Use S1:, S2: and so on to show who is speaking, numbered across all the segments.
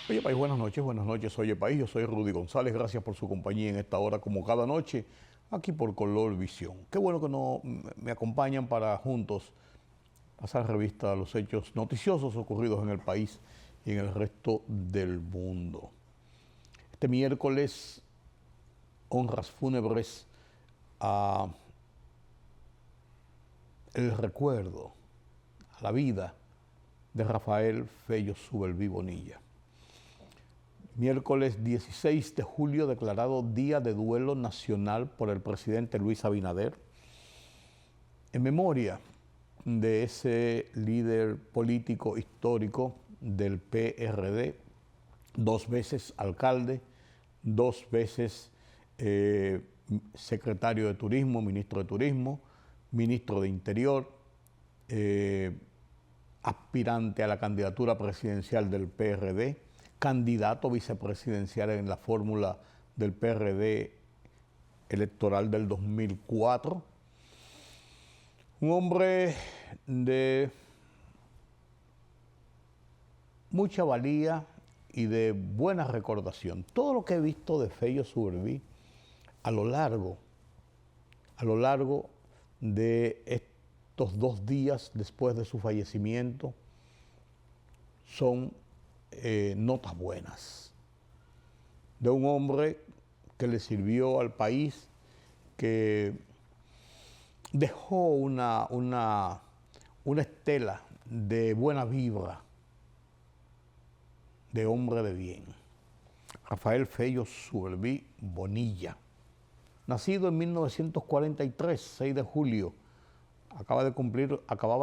S1: Oye, País, buenas noches, buenas noches. Oye, País, yo soy Rudy González. Gracias por su compañía en esta hora, como cada noche, aquí por Color Visión. Qué bueno que me acompañan para juntos pasar revista a los hechos noticiosos ocurridos en el país y en el resto del mundo. Este miércoles, honras fúnebres a el recuerdo, a la vida de Rafael Fello Suberví Bonilla. Miércoles 16 de julio, declarado Día de Duelo Nacional por el presidente Luis Abinader, en memoria de ese líder político histórico del PRD, 2 veces alcalde, 2 veces secretario de Turismo, ministro de Interior, aspirante a la candidatura presidencial del PRD, candidato vicepresidencial en la fórmula del PRD electoral del 2004. Un hombre de mucha valía y de buena recordación. Todo lo que he visto de Fello Suberví a lo largo de estos 2 días después de su fallecimiento son notas buenas de un hombre que le sirvió al país, que dejó una estela de buena vibra, de hombre de bien. Rafael Fello Suberví Bonilla, nacido en 1943, 6 de julio, acababa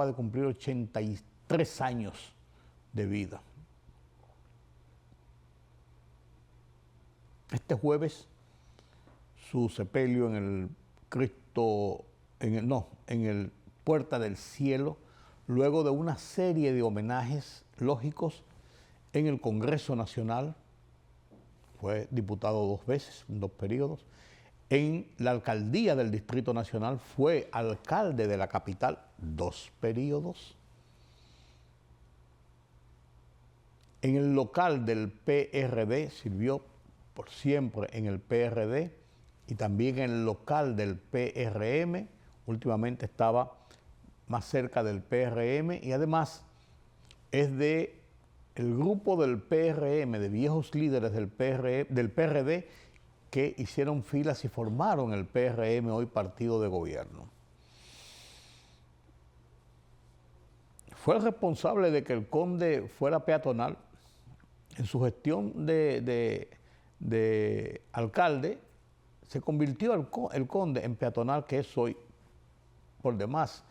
S1: de cumplir 83 años de vida. Este jueves, su sepelio en el Cristo, en el Puerta del Cielo, luego de una serie de homenajes lógicos en el Congreso Nacional. Fue diputado 2 veces, en 2 periodos. En la alcaldía del Distrito Nacional fue alcalde de la capital 2 periodos. En el local del PRD sirvió por siempre en el PRD y también en el local del PRM. Últimamente estaba más cerca del PRM y además es de el grupo del PRM, de viejos líderes del PRD que hicieron filas y formaron el PRM, hoy partido de gobierno. Fue el responsable de que el Conde fuera peatonal. En su gestión de alcalde, se convirtió el Conde en peatonal, que es hoy, por demás,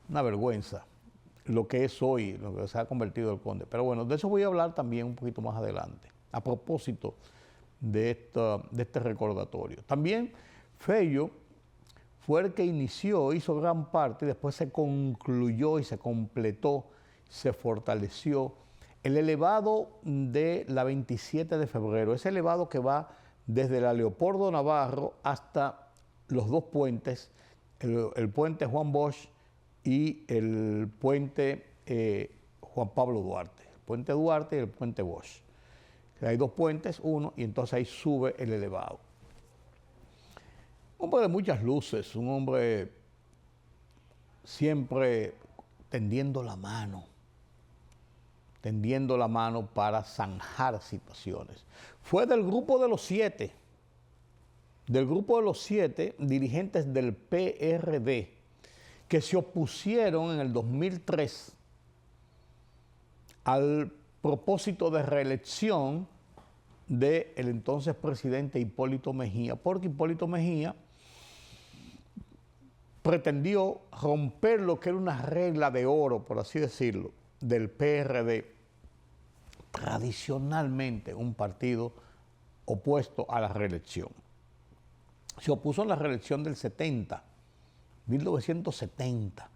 S1: una vergüenza, lo que es hoy, lo que se ha convertido el Conde. Pero bueno, de eso voy a hablar también un poquito más adelante, a propósito de este recordatorio. También Fello fue el que inició, hizo gran parte, y después se concluyó y se completó, se fortaleció el elevado de la 27 de febrero, ese elevado que va desde la Leopoldo Navarro hasta los 2 puentes, el puente Juan Bosch y el puente Juan Pablo Duarte, el puente Duarte y el puente Bosch. Hay 2 puentes, uno, y entonces ahí sube el elevado. Un hombre de muchas luces, un hombre siempre tendiendo la mano para zanjar situaciones. Fue del grupo de los 7, dirigentes del PRD, que se opusieron en el 2003 al propósito de reelección del entonces presidente Hipólito Mejía, porque Hipólito Mejía pretendió romper lo que era una regla de oro, por así decirlo, del PRD, tradicionalmente un partido opuesto a la reelección. Se opuso a la reelección del 1970,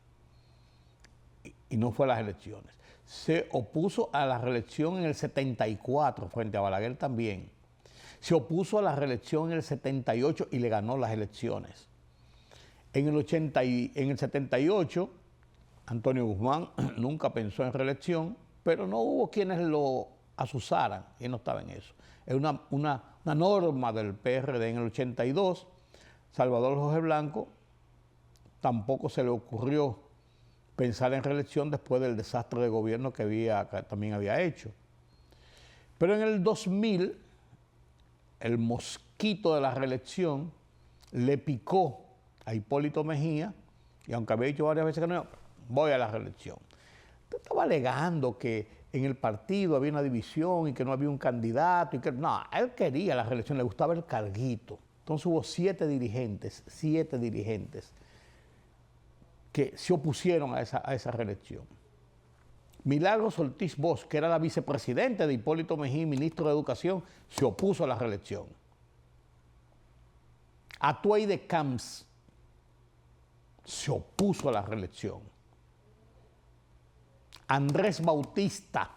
S1: y no fue a las elecciones. Se opuso a la reelección en el 74, frente a Balaguer también. Se opuso a la reelección en el 78 y le ganó las elecciones. En el 78, Antonio Guzmán nunca pensó en reelección, pero no hubo quienes lo asusaran, y él no estaba en eso. Es una norma del PRD. En el 82, Salvador Jorge Blanco tampoco se le ocurrió pensar en reelección después del desastre de gobierno que también había hecho. Pero en el 2000, el mosquito de la reelección le picó a Hipólito Mejía, y aunque había dicho varias veces que no, voy a la reelección. Estaba alegando que en el partido había una división y que no había un candidato. Y que, no, él quería la reelección, le gustaba el carguito. Entonces hubo 7 dirigentes que se opusieron a esa reelección. Milagros Ortiz Bosch, que era la vicepresidenta de Hipólito Mejía, ministro de Educación, se opuso a la reelección. Atuey de Camps se opuso a la reelección. Andrés Bautista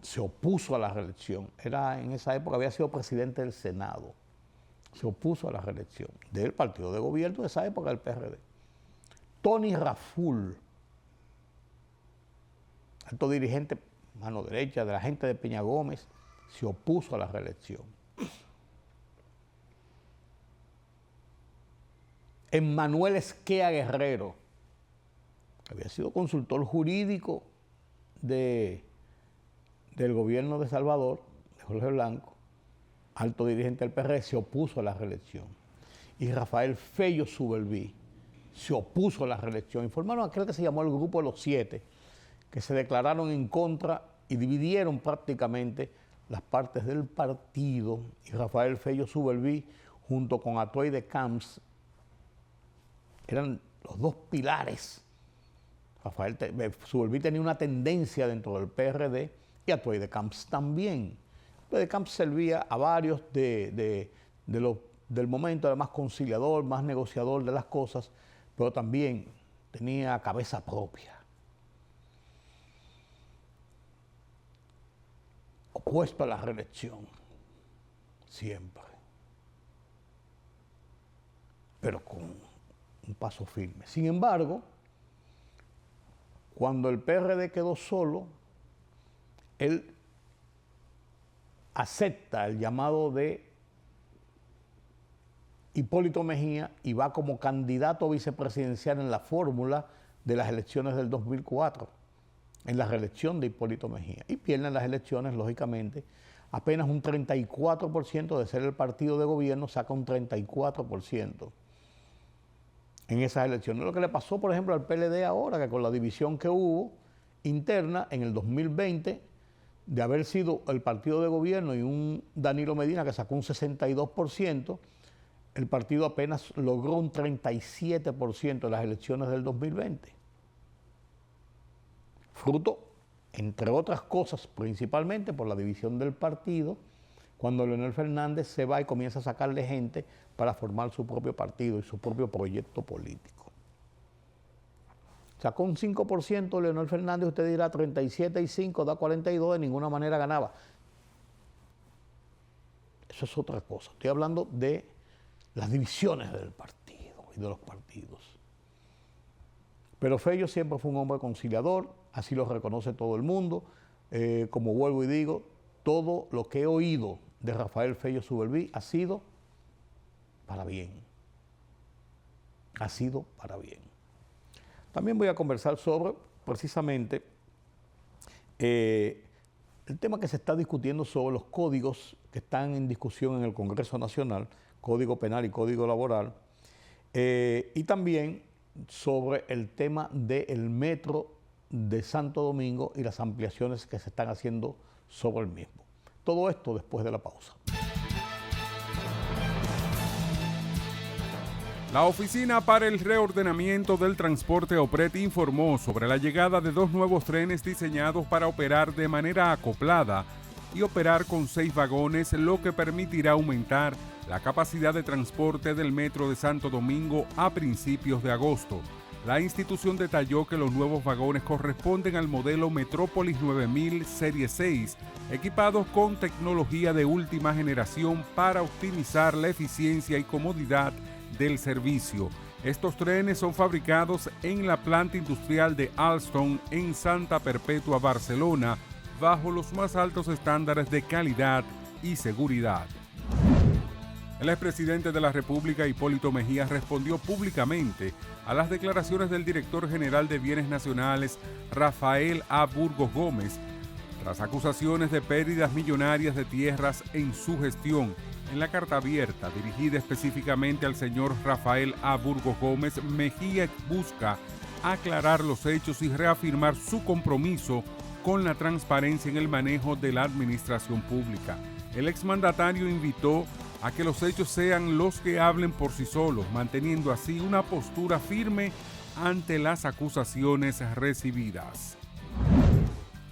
S1: se opuso a la reelección. En esa época había sido presidente del Senado. Se opuso a la reelección del partido de gobierno de esa época, del PRD. Tony Raful, alto dirigente, mano derecha de la gente de Peña Gómez, se opuso a la reelección. Emmanuel Esquea Guerrero, que había sido consultor jurídico del gobierno de Salvador, de Jorge Blanco, alto dirigente del PRD, se opuso a la reelección. Y Rafael Fello Suberví se opuso a la reelección. Y formaron aquel que se llamó el Grupo de los 7, que se declararon en contra y dividieron prácticamente las partes del partido. Y Rafael Fello Suberví, junto con Atuey de Camps, eran los dos pilares. Rafael Suberví tenía una tendencia dentro del PRD y Atuey de Camps también. Atuey de Camps servía a varios del momento, era más conciliador, más negociador de las cosas, pero también tenía cabeza propia. Opuesto a la reelección, siempre, pero con un paso firme. Sin embargo, cuando el PRD quedó solo, él acepta el llamado de Hipólito Mejía y va como candidato vicepresidencial en la fórmula de las elecciones del 2004, en la reelección de Hipólito Mejía. Y pierden las elecciones, lógicamente. Apenas un 34% de ser el partido de gobierno, saca un 34% en esas elecciones. Lo que le pasó, por ejemplo, al PLD ahora, que con la división que hubo interna en el 2020, de haber sido el partido de gobierno y un Danilo Medina que sacó un 62%, el partido apenas logró un 37% en las elecciones del 2020. Fruto, entre otras cosas, principalmente por la división del partido, cuando Leonel Fernández se va y comienza a sacarle gente para formar su propio partido y su propio proyecto político. Sacó un 5% Leonel Fernández, usted dirá 37 y 5 da 42, de ninguna manera ganaba. Eso es otra cosa. Estoy hablando de las divisiones del partido y de los partidos. Pero Fello siempre fue un hombre conciliador, así lo reconoce todo el mundo. Como vuelvo y digo, todo lo que he oído de Rafael Fello Suberví ha sido para bien. Ha sido para bien. También voy a conversar sobre, precisamente, el tema que se está discutiendo sobre los códigos que están en discusión en el Congreso Nacional, Código Penal y Código Laboral, y también sobre el tema del metro de Santo Domingo y las ampliaciones que se están haciendo sobre el mismo. Todo esto después de la pausa.
S2: La Oficina para el Reordenamiento del Transporte OPRET informó sobre la llegada de 2 nuevos trenes diseñados para operar de manera acoplada y operar con 6 vagones, lo que permitirá aumentar la capacidad de transporte del metro de Santo Domingo a principios de agosto. La institución detalló que los nuevos vagones corresponden al modelo Metrópolis 9000 Serie 6, equipados con tecnología de última generación para optimizar la eficiencia y comodidad del servicio. Estos trenes son fabricados en la planta industrial de Alstom en Santa Perpetua, Barcelona, bajo los más altos estándares de calidad y seguridad. El expresidente de la República, Hipólito Mejía, respondió públicamente a las declaraciones del director general de Bienes Nacionales, Rafael A. Burgos Gómez, tras acusaciones de pérdidas millonarias de tierras en su gestión. En la carta abierta, dirigida específicamente al señor Rafael A. Burgos Gómez, Mejía busca aclarar los hechos y reafirmar su compromiso con la transparencia en el manejo de la administración pública. El exmandatario invitó a que los hechos sean los que hablen por sí solos, manteniendo así una postura firme ante las acusaciones recibidas.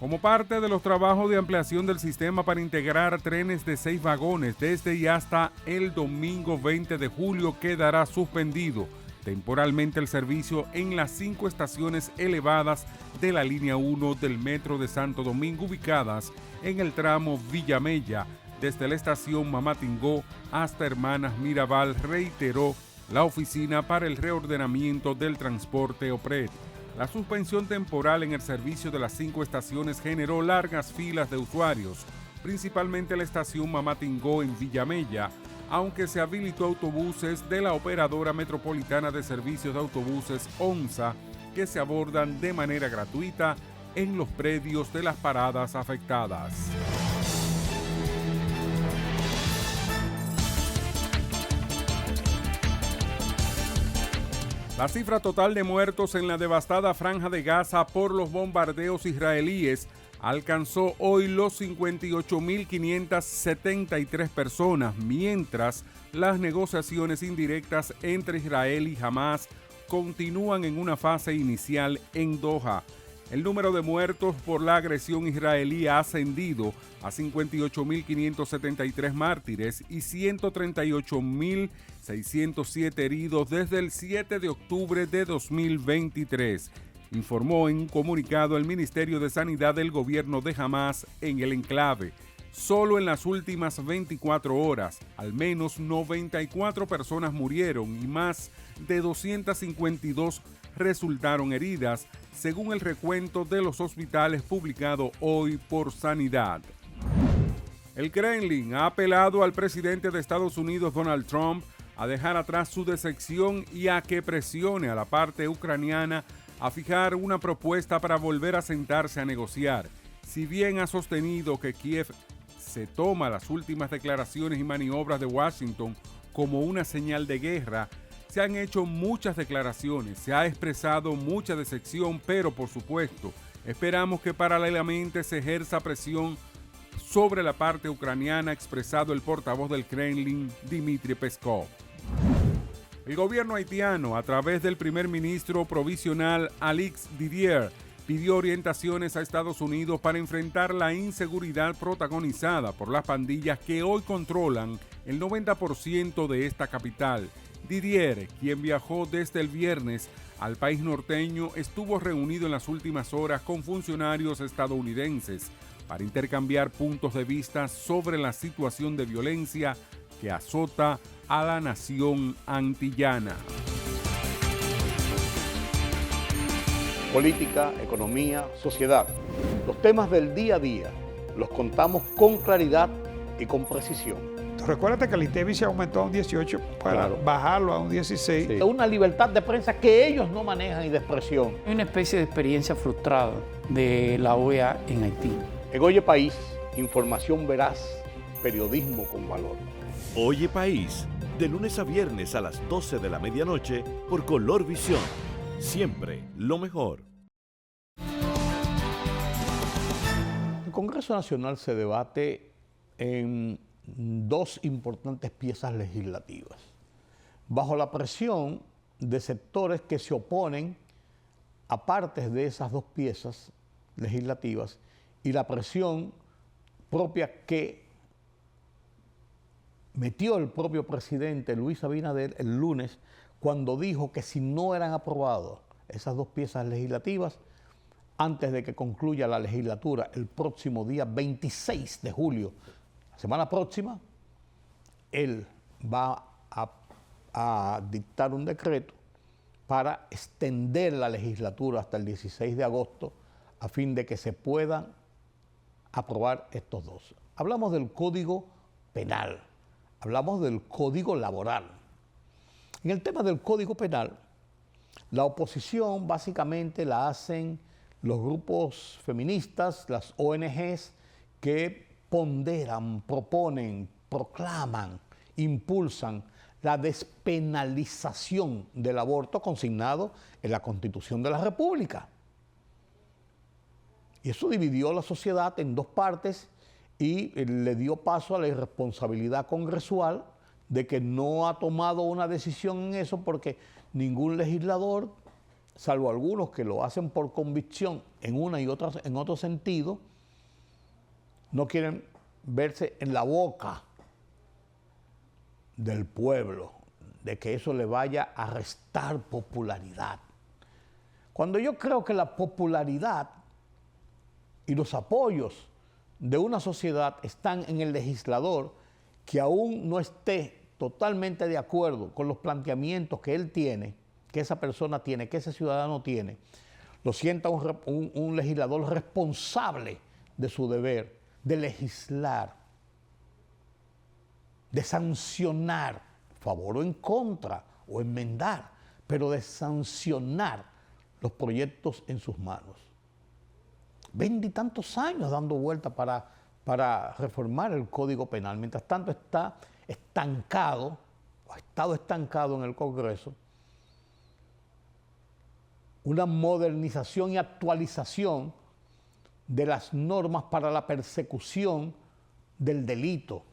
S2: Como parte de los trabajos de ampliación del sistema para integrar trenes de 6 vagones, desde y hasta el domingo 20 de julio quedará suspendido temporalmente el servicio en las 5 estaciones elevadas de la línea 1 del Metro de Santo Domingo, ubicadas en el tramo Villamella, desde la estación Mamatingó hasta Hermanas Mirabal, reiteró la Oficina para el Reordenamiento del Transporte OPRET. La suspensión temporal en el servicio de las 5 estaciones generó largas filas de usuarios, principalmente la estación Mamatingó en Villamella, aunque se habilitó autobuses de la Operadora Metropolitana de Servicios de Autobuses ONSA que se abordan de manera gratuita en los predios de las paradas afectadas. La cifra total de muertos en la devastada Franja de Gaza por los bombardeos israelíes alcanzó hoy los 58.573 personas, mientras las negociaciones indirectas entre Israel y Hamás continúan en una fase inicial en Doha. El número de muertos por la agresión israelí ha ascendido a 58.573 mártires y 138.607 heridos desde el 7 de octubre de 2023, informó en un comunicado el Ministerio de Sanidad del gobierno de Hamás en el enclave. Solo en las últimas 24 horas, al menos 94 personas murieron y más de 252 resultaron heridas, según el recuento de los hospitales publicado hoy por Sanidad. El Kremlin ha apelado al presidente de Estados Unidos, Donald Trump, a dejar atrás su decepción y a que presione a la parte ucraniana a fijar una propuesta para volver a sentarse a negociar. Si bien ha sostenido que Kiev se toma las últimas declaraciones y maniobras de Washington como una señal de guerra, se han hecho muchas declaraciones, se ha expresado mucha decepción, pero por supuesto, esperamos que paralelamente se ejerza presión sobre la parte ucraniana, ha expresado el portavoz del Kremlin, Dmitry Peskov. El gobierno haitiano, a través del primer ministro provisional Alix Didier, pidió orientaciones a Estados Unidos para enfrentar la inseguridad protagonizada por las pandillas que hoy controlan el 90% de esta capital. Didier, quien viajó desde el viernes al país norteño, estuvo reunido en las últimas horas con funcionarios estadounidenses para intercambiar puntos de vista sobre la situación de violencia que azota a la nación antillana.
S1: Política, economía, sociedad. Los temas del día a día los contamos con claridad y con precisión.
S3: Recuérdate que el INTEVI se aumentó a un 18 para bajarlo a un 16.
S1: Sí. Una libertad de prensa que ellos no manejan y de expresión.
S4: Hay una especie de experiencia frustrada de la OEA en Haití.
S1: En Oye País, información veraz, periodismo con valor.
S5: Oye País, de lunes a viernes a las 12 de la medianoche por Color Visión. Siempre lo mejor.
S1: El Congreso Nacional se debate en 2 importantes piezas legislativas, bajo la presión de sectores que se oponen a partes de esas 2 piezas legislativas y la presión propia que metió el propio presidente Luis Abinader el lunes cuando dijo que si no eran aprobadas esas 2 piezas legislativas, antes de que concluya la legislatura el próximo día 26 de julio, la semana próxima, él va a dictar un decreto para extender la legislatura hasta el 16 de agosto a fin de que se puedan aprobar estos dos. Hablamos del Código Penal, hablamos del Código Laboral. En el tema del Código Penal, la oposición básicamente la hacen los grupos feministas, las ONGs que ponderan, proponen, proclaman, impulsan la despenalización del aborto consignado en la Constitución de la República. Y eso dividió la sociedad en dos partes y le dio paso a la irresponsabilidad congresual de que no ha tomado una decisión en eso porque ningún legislador, salvo algunos que lo hacen por convicción en una y otra, en otro sentido, no quieren verse en la boca del pueblo, de que eso le vaya a restar popularidad. Cuando yo creo que la popularidad y los apoyos de una sociedad están en el legislador, que aún no esté totalmente de acuerdo con los planteamientos que él tiene, que esa persona tiene, que ese ciudadano tiene, lo sienta un legislador responsable de su deber de legislar, de sancionar, a favor o en contra, o enmendar, pero de sancionar los proyectos en sus manos. 20 y tantos años dando vuelta para reformar el Código Penal. Mientras tanto está estancado, o ha estado estancado en el Congreso, una modernización y actualización de las normas para la persecución del delito.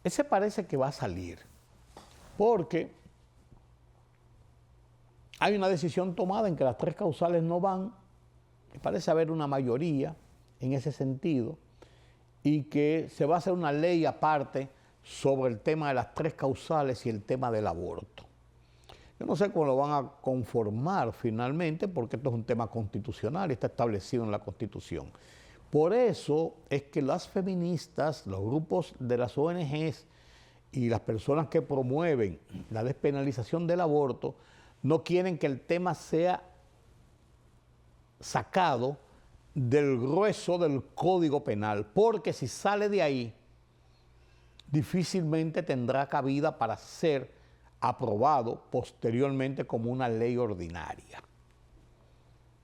S1: Ese parece que va a salir, porque hay una decisión tomada en que las tres causales no van, y parece haber una mayoría en ese sentido, y que se va a hacer una ley aparte sobre el tema de las tres causales y el tema del aborto. Yo no sé cómo lo van a conformar finalmente, porque esto es un tema constitucional y está establecido en la Constitución. Por eso es que las feministas, los grupos de las ONGs y las personas que promueven la despenalización del aborto no quieren que el tema sea sacado del grueso del Código Penal, porque si sale de ahí, difícilmente tendrá cabida para ser aprobado posteriormente como una ley ordinaria,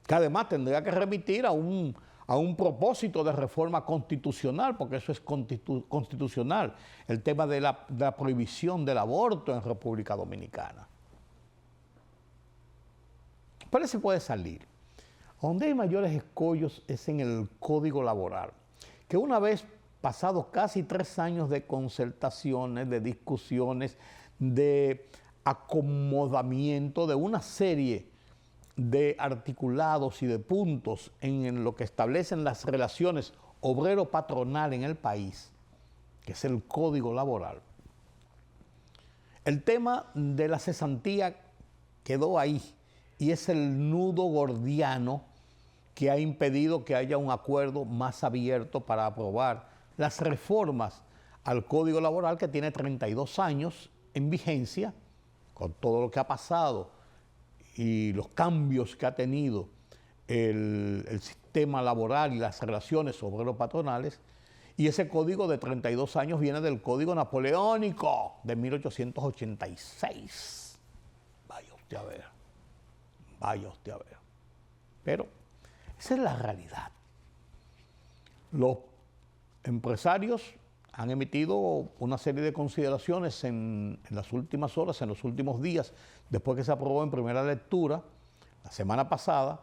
S1: que además tendría que remitir a un propósito de reforma constitucional, porque eso es constitucional, el tema de la prohibición del aborto en República Dominicana. Pero se puede salir. Donde hay mayores escollos es en el Código Laboral, que una vez pasados casi 3 años de concertaciones, de discusiones, de acomodamiento de una serie de articulados y de puntos en lo que establecen las relaciones obrero-patronal en el país, que es el Código Laboral. El tema de la cesantía quedó ahí y es el nudo gordiano que ha impedido que haya un acuerdo más abierto para aprobar las reformas al Código Laboral, que tiene 32 años en vigencia, con todo lo que ha pasado y los cambios que ha tenido el sistema laboral y las relaciones obrero-patronales. Y ese código de 32 años viene del Código Napoleónico de 1886. Vaya usted a ver, vaya usted a ver. Pero esa es la realidad. Los empresarios han emitido una serie de consideraciones en las últimas horas, en los últimos días, después que se aprobó en primera lectura, la semana pasada,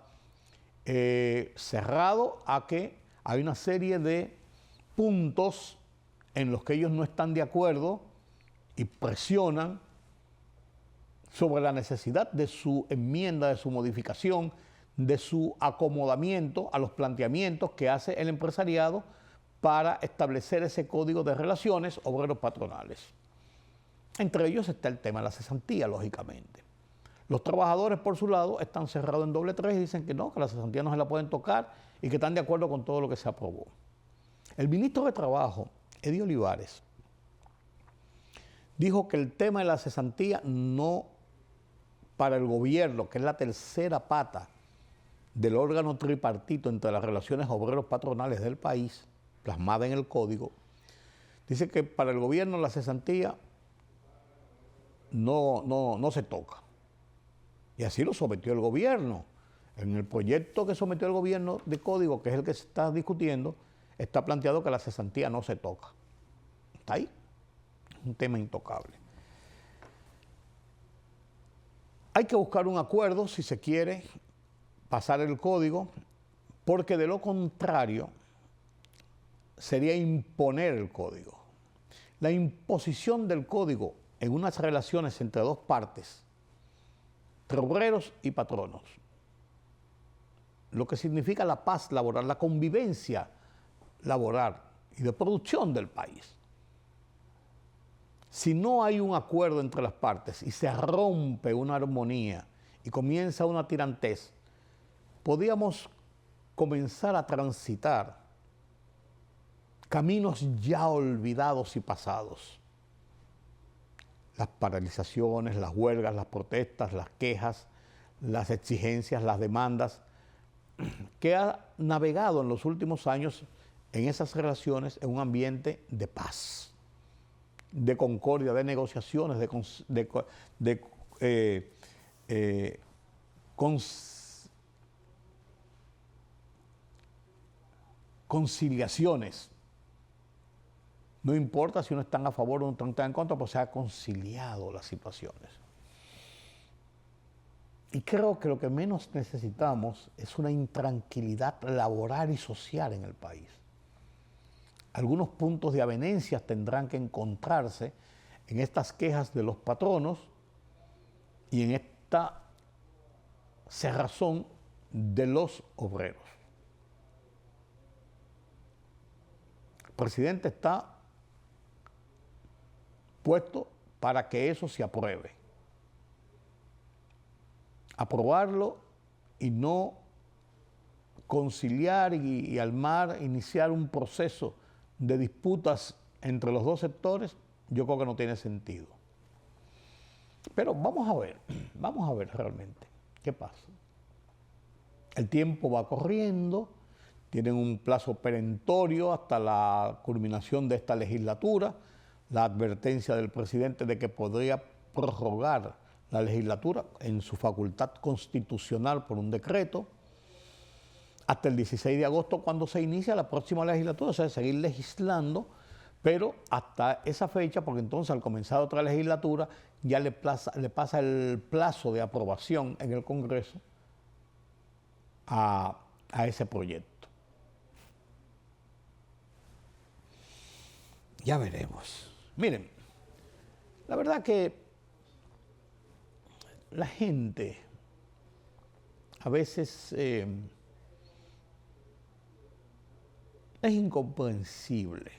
S1: cerrado a que hay una serie de puntos en los que ellos no están de acuerdo y presionan sobre la necesidad de su enmienda, de su modificación, de su acomodamiento a los planteamientos que hace el empresariado para establecer ese código de relaciones obreros-patronales. Entre ellos está el tema de la cesantía, lógicamente. Los trabajadores, por su lado, están cerrados en doble tres y dicen que no, que la cesantía no se la pueden tocar y que están de acuerdo con todo lo que se aprobó. El ministro de Trabajo, Eddie Olivares, dijo que el tema de la cesantía no para el gobierno, que es la tercera pata del órgano tripartito entre las relaciones obreros patronales del país, plasmada en el código, dice que para el gobierno la cesantía no se toca. Y así lo sometió el gobierno. En el proyecto que sometió el gobierno de código, que es el que se está discutiendo, está planteado que la cesantía no se toca. Está ahí. Es un tema intocable. Hay que buscar un acuerdo si se quiere pasar el código, porque de lo contrario sería imponer el código. La imposición del código en unas relaciones entre dos partes, entre obreros y patronos, lo que significa la paz laboral, la convivencia laboral y de producción del país. Si no hay un acuerdo entre las partes y se rompe una armonía y comienza una tirantez, podríamos comenzar a transitar caminos ya olvidados y pasados. Las paralizaciones, las huelgas, las protestas, las quejas, las exigencias, las demandas, que ha navegado en los últimos años en esas relaciones en un ambiente de paz, de concordia, de negociaciones, conciliaciones. No importa si uno está a favor o no está en contra, pues se ha conciliado las situaciones. Y creo que lo que menos necesitamos es una intranquilidad laboral y social en el país. Algunos puntos de avenencias tendrán que encontrarse en estas quejas de los patronos y en esta cerrazón de los obreros. El presidente está puesto para que eso se apruebe. Aprobarlo y no conciliar y iniciar un proceso de disputas entre los dos sectores, yo creo que no tiene sentido. Pero vamos a ver realmente qué pasa. El tiempo va corriendo, tienen un plazo perentorio hasta la culminación de esta legislatura, la advertencia del presidente de que podría prorrogar la legislatura en su facultad constitucional por un decreto, hasta el 16 de agosto cuando se inicia la próxima legislatura, o sea, seguir legislando, pero hasta esa fecha, porque entonces al comenzar otra legislatura ya le pasa el plazo de aprobación en el Congreso a ese proyecto. Ya veremos. Miren, la verdad que la gente a veces es incomprensible,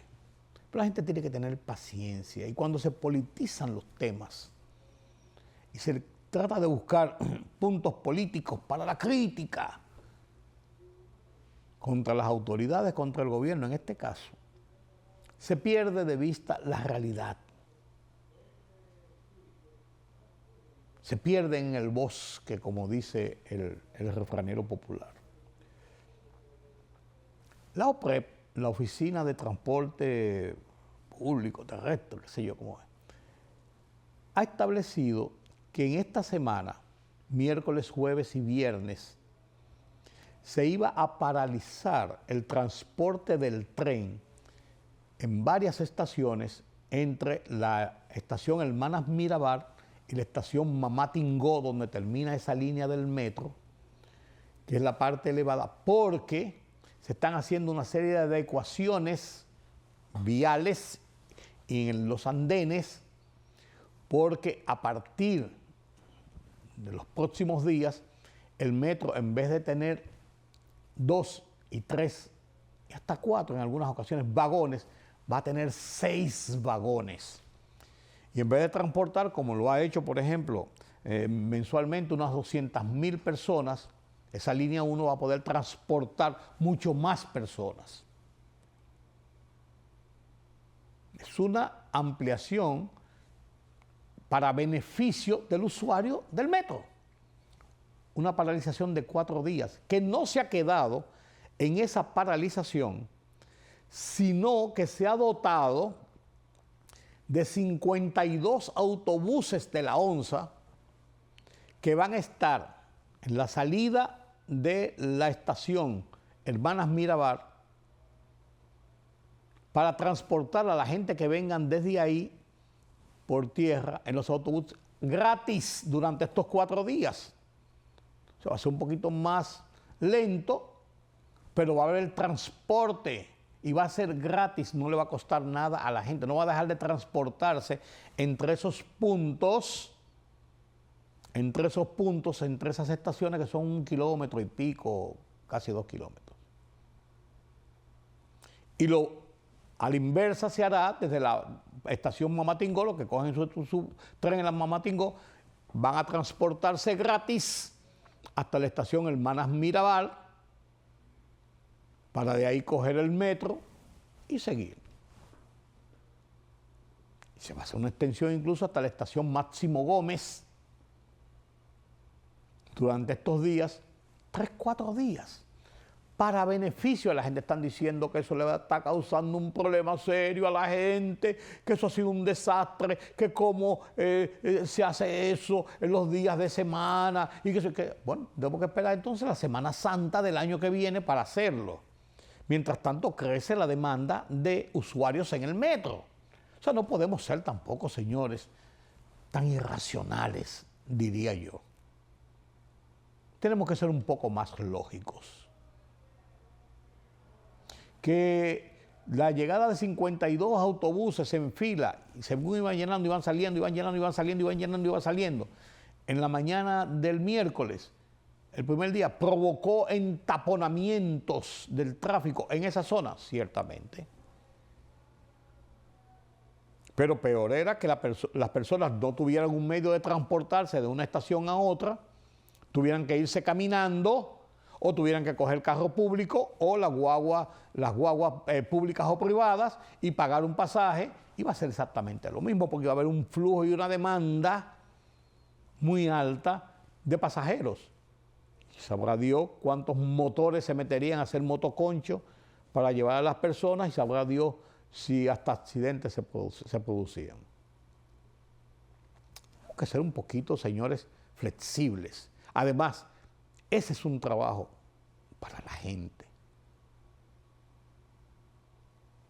S1: pero la gente tiene que tener paciencia y cuando se politizan los temas y se trata de buscar puntos políticos para la crítica contra las autoridades, contra el gobierno en este caso, se pierde de vista la realidad. Se pierde en el bosque, como dice el refranero popular. La OPREP, la Oficina de Transporte Público, Terrestre, qué sé yo cómo es, ha establecido que en esta semana, miércoles, jueves y viernes, se iba a paralizar el transporte del tren en varias estaciones entre la estación Hermanas Mirabal y la estación Mamá Tingó, donde termina esa línea del metro, que es la parte elevada, porque se están haciendo una serie de adecuaciones viales en los andenes, porque a partir de los próximos días, el metro, en vez de tener 2 y 3 y hasta 4 en algunas ocasiones vagones, va a tener 6 vagones. Y en vez de transportar, como lo ha hecho, por ejemplo, mensualmente unas 200.000 personas, esa línea 1 va a poder transportar mucho más personas. Es una ampliación para beneficio del usuario del metro. Una paralización de 4 días, que no se ha quedado en esa paralización, sino que se ha dotado de 52 autobuses de la ONSA que van a estar en la salida de la estación Hermanas Mirabal para transportar a la gente que vengan desde ahí por tierra en los autobuses gratis durante estos 4 días. O sea, va a ser un poquito más lento, pero va a haber el transporte y va a ser gratis, no le va a costar nada a la gente, no va a dejar de transportarse entre esos puntos, entre esas estaciones que son 1 kilómetro y pico, casi 2 kilómetros. Y a la inversa se hará desde la estación Mamatingó, los que cogen su tren en la Mamatingó, van a transportarse gratis hasta la estación Hermanas Mirabal, para de ahí coger el metro y seguir. Se va a hacer una extensión incluso hasta la estación Máximo Gómez durante estos días, 3-4 días, para beneficio de la gente. Están diciendo que eso le está causando un problema serio a la gente, que eso ha sido un desastre, que cómo se hace eso en los días de semana, y bueno, tenemos que esperar entonces la Semana Santa del año que viene para hacerlo. Mientras tanto, crece la demanda de usuarios en el metro. O sea, no podemos ser tampoco, señores, tan irracionales, diría yo. Tenemos que ser un poco más lógicos. Que la llegada de 52 autobuses en fila, y según iban llenando, iban saliendo, iban llenando, iban saliendo, iban llenando, iban saliendo, en la mañana del miércoles, el primer día, provocó entaponamientos del tráfico en esa zona, ciertamente. Pero peor era que las personas no tuvieran un medio de transportarse de una estación a otra, tuvieran que irse caminando o tuvieran que coger carro público o las guaguas públicas o privadas y pagar un pasaje. Iba a ser exactamente lo mismo porque iba a haber un flujo y una demanda muy alta de pasajeros. Sabrá Dios cuántos motores se meterían a hacer motoconcho para llevar a las personas y sabrá Dios si hasta accidentes se producían. Tenemos que ser un poquito, señores, flexibles. Además, ese es un trabajo para la gente,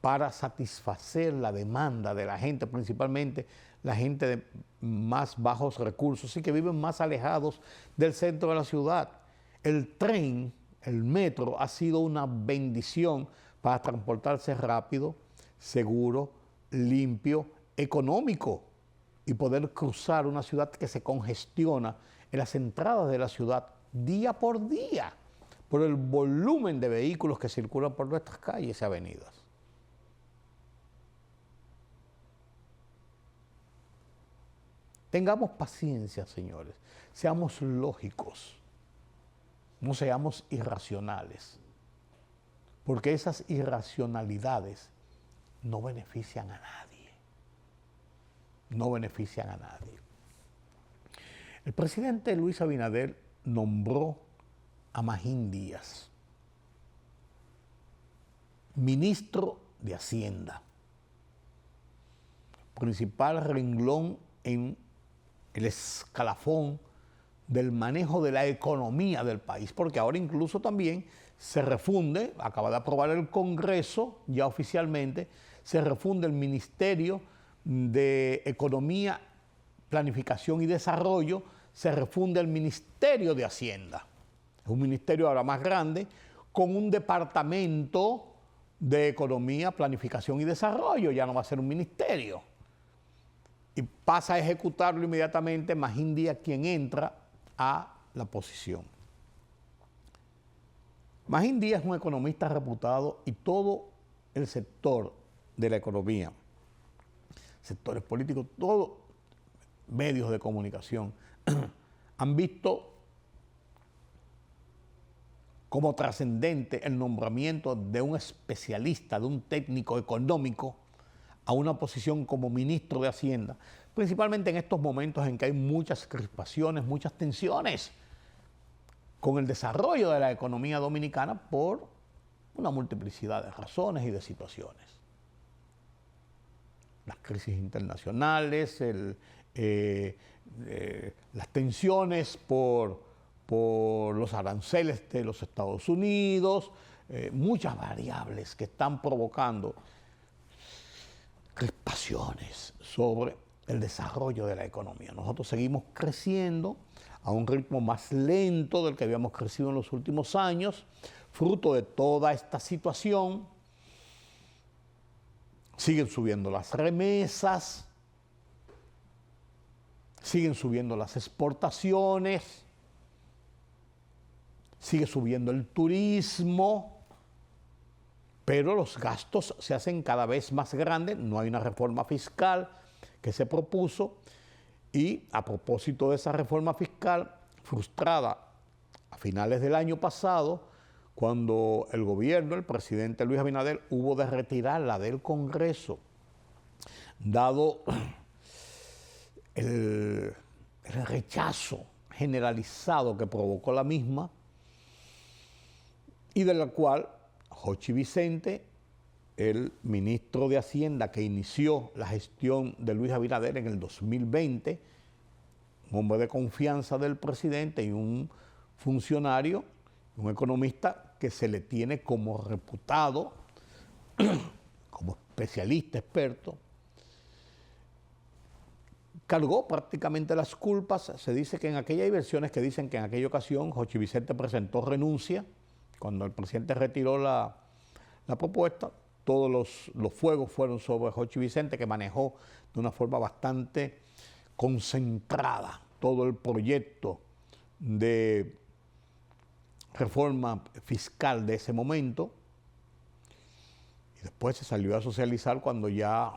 S1: para satisfacer la demanda de la gente, principalmente la gente de más bajos recursos y que viven más alejados del centro de la ciudad. El tren, el metro, ha sido una bendición para transportarse rápido, seguro, limpio, económico y poder cruzar una ciudad que se congestiona en las entradas de la ciudad día por día por el volumen de vehículos que circulan por nuestras calles y avenidas. Tengamos paciencia, señores. Seamos lógicos. No seamos irracionales. Porque esas irracionalidades no benefician a nadie. No benefician a nadie. El presidente Luis Abinader nombró a Magín Díaz ministro de Hacienda, principal renglón en el escalafón del manejo de la economía del país, porque ahora incluso también se refunde, acaba de aprobar el Congreso ya oficialmente, se refunde el Ministerio de Economía, Planificación y Desarrollo, se refunde el Ministerio de Hacienda. Es un ministerio ahora más grande, con un departamento de Economía, Planificación y Desarrollo, ya no va a ser un ministerio. Y pasa a ejecutarlo inmediatamente Magín Díaz, quien entra a la posición. Magín Díaz es un economista reputado y todo el sector de la economía, sectores políticos, todos medios de comunicación, han visto como trascendente el nombramiento de un especialista, de un técnico económico a una posición como ministro de Hacienda, principalmente en estos momentos en que hay muchas crispaciones, muchas tensiones con el desarrollo de la economía dominicana por una multiplicidad de razones y de situaciones. Las crisis internacionales, las tensiones por los aranceles de los Estados Unidos, muchas variables que están provocando crispaciones sobre el desarrollo de la economía. Nosotros seguimos creciendo a un ritmo más lento del que habíamos crecido en los últimos años, fruto de toda esta situación. Siguen subiendo las remesas, siguen subiendo las exportaciones, sigue subiendo el turismo, pero los gastos se hacen cada vez más grandes. No hay una reforma fiscal que se propuso, y a propósito de esa reforma fiscal frustrada a finales del año pasado, cuando el gobierno, el presidente Luis Abinader, hubo de retirarla del Congreso, dado el rechazo generalizado que provocó la misma, y de la cual Jochi Vicente, el ministro de Hacienda que inició la gestión de Luis Abinader en el 2020, un hombre de confianza del presidente y un funcionario, un economista que se le tiene como reputado, como especialista, experto, cargó prácticamente las culpas. Se dice que hay versiones que dicen que en aquella ocasión Jochi Vicente presentó renuncia. Cuando el presidente retiró la propuesta, todos los fuegos fueron sobre Jochi Vicente, que manejó de una forma bastante concentrada todo el proyecto de reforma fiscal de ese momento, y después se salió a socializar cuando ya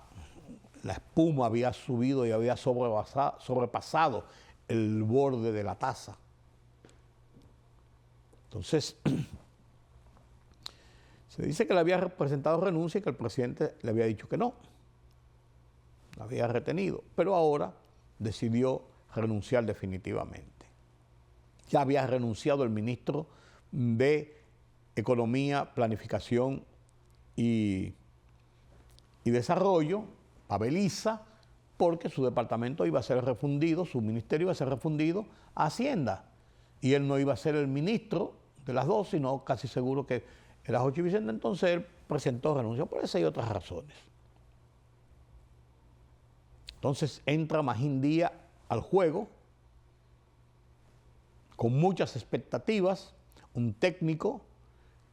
S1: la espuma había subido y había sobrepasado el borde de la taza. Entonces, se dice que le había presentado renuncia y que el presidente le había dicho que no, la había retenido, pero ahora decidió renunciar definitivamente. Ya había renunciado el ministro de Economía, Planificación y Desarrollo, Pavel Issa, porque su departamento iba a ser refundido, su ministerio iba a ser refundido a Hacienda, y él no iba a ser el ministro de las dos, sino casi seguro que era Jochi Vicente. Entonces él presentó renuncia por esas y otras razones. Entonces entra Magín Díaz al juego con muchas expectativas, un técnico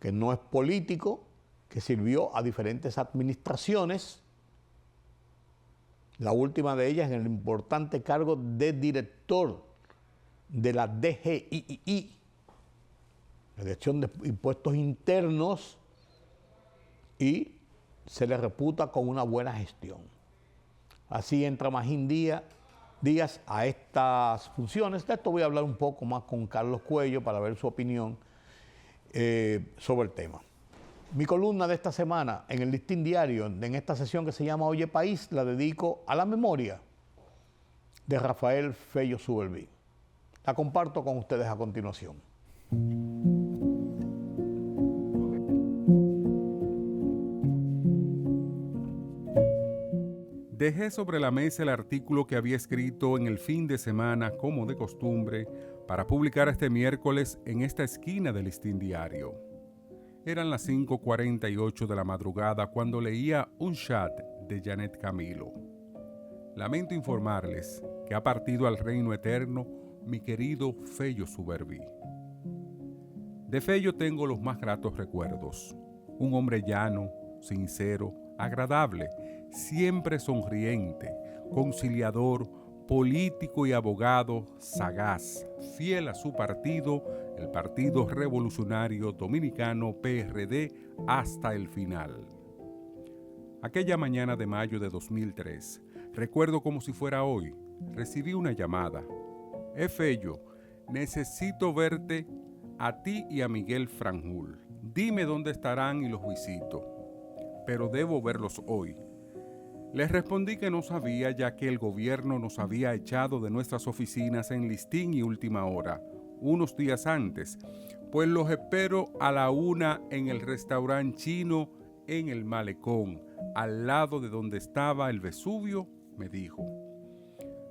S1: que no es político, que sirvió a diferentes administraciones, la última de ellas en el importante cargo de director de la DGII, la Dirección de Impuestos Internos, y se le reputa con una buena gestión. Así entra Magín Díaz a estas funciones. De esto voy a hablar un poco más con Carlos Cuello para ver su opinión sobre el tema. Mi columna de esta semana en el Listín Diario, en esta sesión que se llama Oye País, la dedico a la memoria de Rafael Fello Suberví. La comparto con ustedes a continuación.
S2: Dejé sobre la mesa el artículo que había escrito en el fin de semana, como de costumbre, para publicar este miércoles en esta esquina del Listín Diario. Eran las 5:48 de la madrugada cuando leía un chat de Janet Camilo. Lamento informarles que ha partido al reino eterno mi querido Fello Suberví. De Fello tengo los más gratos recuerdos. Un hombre llano, sincero, agradable, siempre sonriente, conciliador, político y abogado, sagaz, fiel a su partido, el Partido Revolucionario Dominicano PRD, hasta el final. Aquella mañana de mayo de 2003, recuerdo como si fuera hoy, recibí una llamada. Fello, necesito verte a ti y a Miguel Franjul. Dime dónde estarán y los visito, pero debo verlos hoy. Les respondí que no sabía, ya que el gobierno nos había echado de nuestras oficinas en listín y última hora, unos días antes, pues los espero a la 1 en el restaurante chino en el Malecón, al lado de donde estaba el Vesubio, me dijo.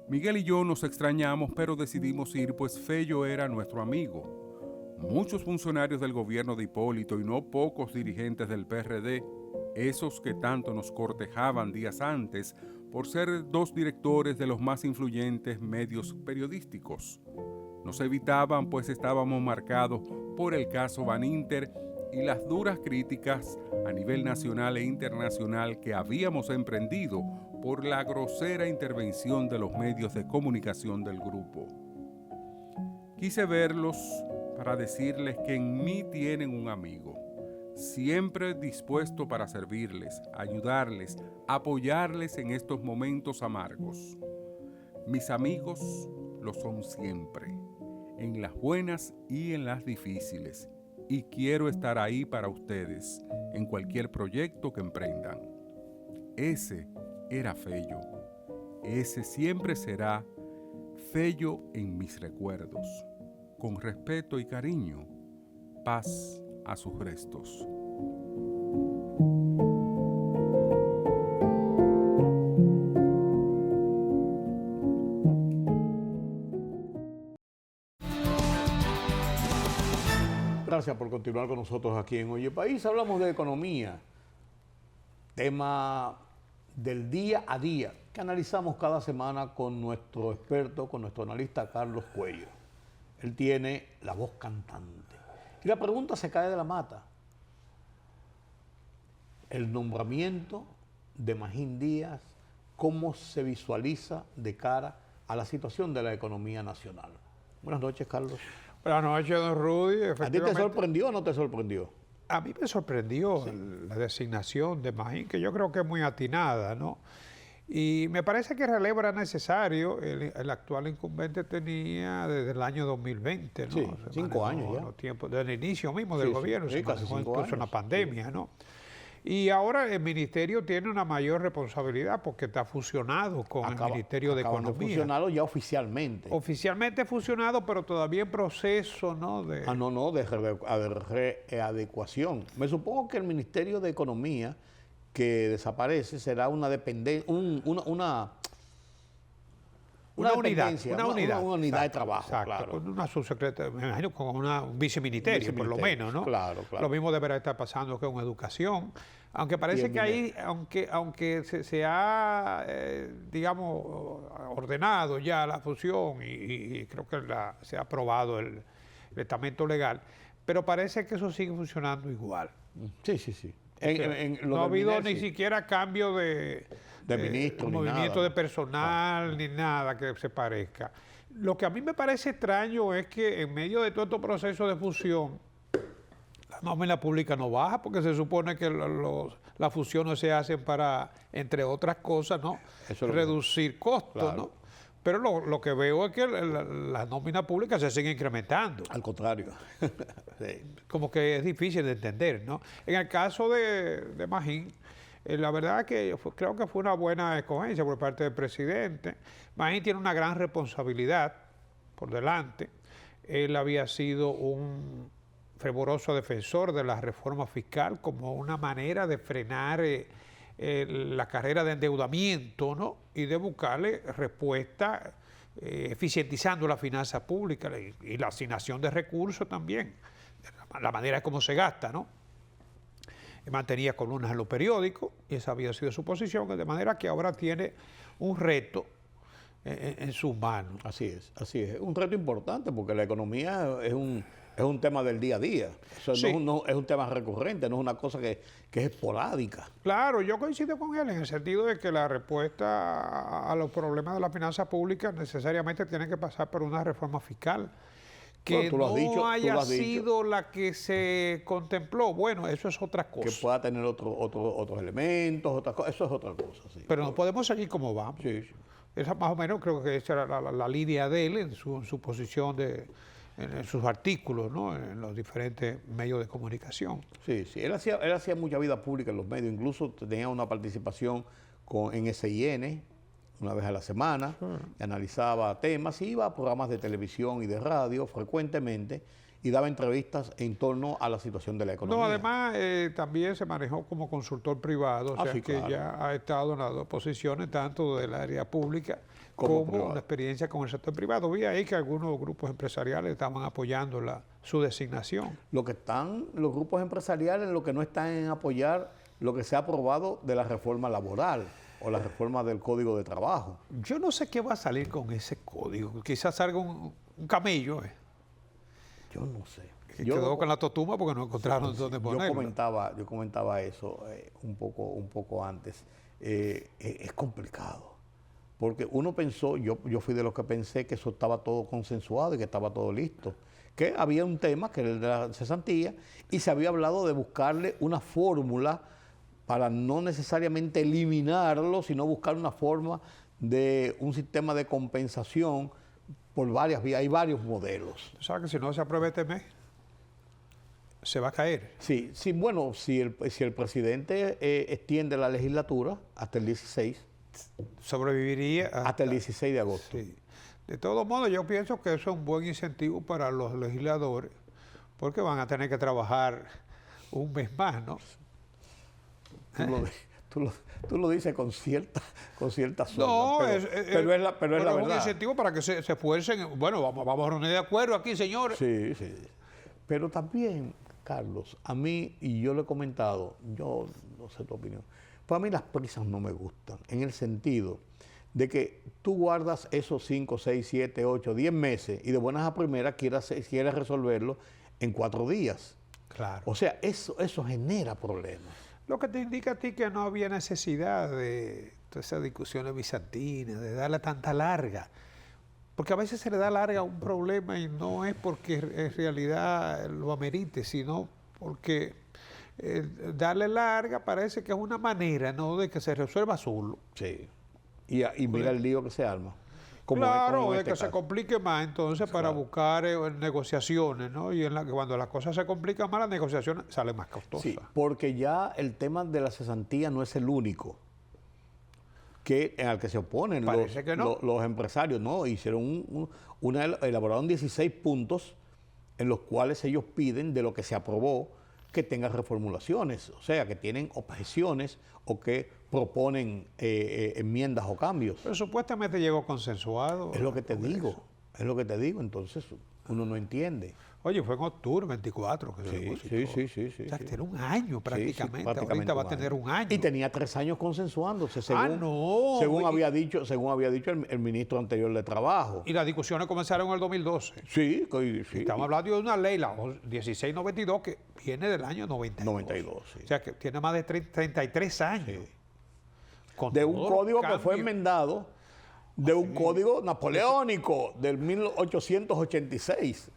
S2: Miguel y yo nos extrañamos, pero decidimos ir, pues Fello era nuestro amigo. Muchos funcionarios del gobierno de Hipólito y no pocos dirigentes del PRD, esos que tanto nos cortejaban días antes por ser dos directores de los más influyentes medios periodísticos. Nos evitaban, pues estábamos marcados por el caso Baninter y las duras críticas a nivel nacional e internacional que habíamos emprendido por la grosera intervención de los medios de comunicación del grupo. Quise verlos para decirles que en mí tienen un amigo, siempre dispuesto para servirles, ayudarles, apoyarles en estos momentos amargos. Mis amigos lo son siempre, en las buenas y en las difíciles, y quiero estar ahí para ustedes en cualquier proyecto que emprendan. Ese era Fello. Ese siempre será Fello en mis recuerdos. Con respeto y cariño, paz a sus restos.
S1: Gracias por continuar con nosotros aquí en Oye País. Hablamos de economía, tema del día a día, que analizamos cada semana con nuestro experto, con nuestro analista Carlos Cuello. Él tiene la voz cantante. Y la pregunta se cae de la mata. El nombramiento de Magín Díaz, ¿cómo se visualiza de cara a la situación de la economía nacional? Buenas noches, Carlos.
S3: Buenas noches, don Rudy.
S1: ¿A ti te sorprendió o no te sorprendió?
S3: A mí me sorprendió la designación de Magín, que yo creo que es muy atinada, ¿no? Y me parece que el relevo era necesario. El actual incumbente tenía desde el año 2020, ¿no?
S1: Sí, 5 años ya.
S3: Los tiempos, desde el inicio mismo del gobierno,
S1: sí,
S3: se
S1: casi
S3: manejó
S1: 5
S3: incluso
S1: años.
S3: en la pandemia, ¿no? Y ahora el ministerio tiene una mayor responsabilidad porque está fusionado con el Ministerio de Economía.
S1: Fusionado ya oficialmente.
S3: Oficialmente fusionado, pero todavía en proceso, ¿no?
S1: De readecuación. Me supongo que el Ministerio de Economía que desaparece será una dependencia, una unidad de trabajo,
S3: exacto,
S1: claro.
S3: Con una subsecretaria, me imagino con un viceministerio, por lo menos, ¿no?
S1: Claro.
S3: Lo mismo deberá estar pasando con educación, aunque parece que ahí, aunque se ha, digamos, ordenado ya la fusión y creo que se ha aprobado el estamento legal, pero parece que eso sigue funcionando igual.
S1: Sí.
S3: No ha habido ni siquiera cambio de
S1: ministro,
S3: movimiento de personal, ni nada que se parezca. Lo que a mí me parece extraño es que en medio de todo este proceso de fusión, la nómina pública no baja, porque se supone que las fusiones se hacen para, entre otras cosas, ¿no? Reducir costos, claro. ¿No? Pero lo que veo es que la nómina pública se sigue incrementando.
S1: Al contrario.
S3: Sí. Como que es difícil de entender, ¿no? En el caso de Magín, la verdad es que creo que fue una buena escogencia por parte del presidente. Magín tiene una gran responsabilidad por delante. Él había sido un fervoroso defensor de la reforma fiscal como una manera de frenar la carrera de endeudamiento, ¿no? Y de buscarle respuesta eficientizando la finanza pública y la asignación de recursos también, la manera como se gasta, ¿no? Mantenía columnas en los periódicos y esa había sido su posición, de manera que ahora tiene un reto en sus manos.
S1: Así es. Un reto importante porque la economía es un tema del día a día. Eso sí. no es un tema recurrente, no es una cosa que es esporádica.
S3: Claro, yo coincido con él en el sentido de que la respuesta a los problemas de la finanza pública necesariamente tiene que pasar por una reforma fiscal. Que no haya sido la que se contempló, bueno, eso es otra cosa.
S1: Que pueda tener otros elementos, otras cosas, eso es otra cosa. Sí.
S3: Pero no podemos seguir como vamos.
S1: Sí.
S3: Esa más o menos creo que esa era la línea de él en su posición en sus artículos, ¿no? En los diferentes medios de comunicación.
S1: Sí. Él hacía mucha vida pública en los medios, incluso tenía una participación en SIN, una vez a la semana, y analizaba temas, iba a programas de televisión y de radio frecuentemente y daba entrevistas en torno a la situación de la economía.
S3: No, además también se manejó como consultor privado, o sea
S1: sí,
S3: que
S1: claro.
S3: ya ha estado en las dos posiciones, tanto del área pública
S1: Como
S3: como
S1: privado.
S3: una experiencia con el sector privado. Vi ahí que algunos grupos empresariales estaban apoyando su designación.
S1: Lo que están los grupos empresariales, lo que no están en apoyar lo que se ha aprobado de la reforma laboral o la reforma del Código de Trabajo.
S3: Yo no sé qué va a salir con ese código, quizás salga un camello,
S1: Yo no sé.
S3: que quedó con la totuma porque no encontraron dónde ponerlo.
S1: Yo comentaba eso un poco antes. Es complicado. Porque uno pensó, yo fui de los que pensé que eso estaba todo consensuado y que estaba todo listo. Que había un tema, que era el de la cesantía, y se había hablado de buscarle una fórmula para no necesariamente eliminarlo, sino buscar una forma de un sistema de compensación por varias vías. Hay varios modelos.
S3: ¿Sabes que si no se aprueba este mes, se va a caer?
S1: Sí, bueno, si el presidente extiende la legislatura hasta el 16,
S3: Sobreviviría
S1: hasta el 16 de agosto.
S3: Sí. De todos modos, yo pienso que eso es un buen incentivo para los legisladores, porque van a tener que trabajar un mes más, ¿no?
S1: Tú lo dices con cierta sorna,
S3: No,
S1: pero es la
S3: es un
S1: verdad.
S3: incentivo para que se esfuercen. Bueno, vamos a reunir de acuerdo aquí, señores.
S1: Sí, sí. Pero también, Carlos, a mí, y yo lo he comentado, yo no sé tu opinión, pues a mí las prisas no me gustan, en el sentido de que tú guardas esos 5, 6, 7, 8, 10 meses y de buenas a primeras quieres resolverlo en 4 días.
S3: Claro.
S1: O sea, eso genera problemas.
S3: Lo que te indica a ti que no había necesidad de todas esas discusiones bizantinas, de darle tanta larga. Porque a veces se le da larga a un problema y no es porque en realidad lo amerite, sino porque darle larga parece que es una manera, ¿no?, de que se resuelva solo.
S1: Sí. Y mira el lío que se arma.
S3: Claro,
S1: como en
S3: de
S1: este
S3: que se
S1: caso.
S3: complique más entonces para
S1: Claro.
S3: buscar negociaciones, ¿no? Y cuando las cosas se complican más, las negociaciones salen más costosas.
S1: Sí, porque ya el tema de la cesantía no es el único al que se oponen
S3: Parece que no.
S1: los empresarios, ¿no? Hicieron elaboraron 16 puntos en los cuales ellos piden de lo que se aprobó que tenga reformulaciones, o sea, que tienen objeciones o que proponen enmiendas o cambios.
S3: Pero supuestamente llegó consensuado.
S1: Es lo que te
S3: con
S1: digo,
S3: eso.
S1: es lo que te digo, entonces uno no entiende.
S3: Oye, fue en octubre 24 que se depositó.
S1: Sí.
S3: O sea, que tiene un año prácticamente.
S1: Sí, prácticamente
S3: Ahorita va a tener un año.
S1: Y tenía 3 años consensuándose, según,
S3: no.
S1: según había dicho el ministro anterior de Trabajo.
S3: Y las discusiones comenzaron en el 2012.
S1: Sí.
S3: Estamos hablando de una ley, la 1692, que viene del año 92.
S1: 92, sí.
S3: O sea, que tiene más de 33 años.
S1: Sí.
S3: Con
S1: De un
S3: todos los
S1: código que fue
S3: cambios.
S1: enmendado, de un código napoleónico del 1886.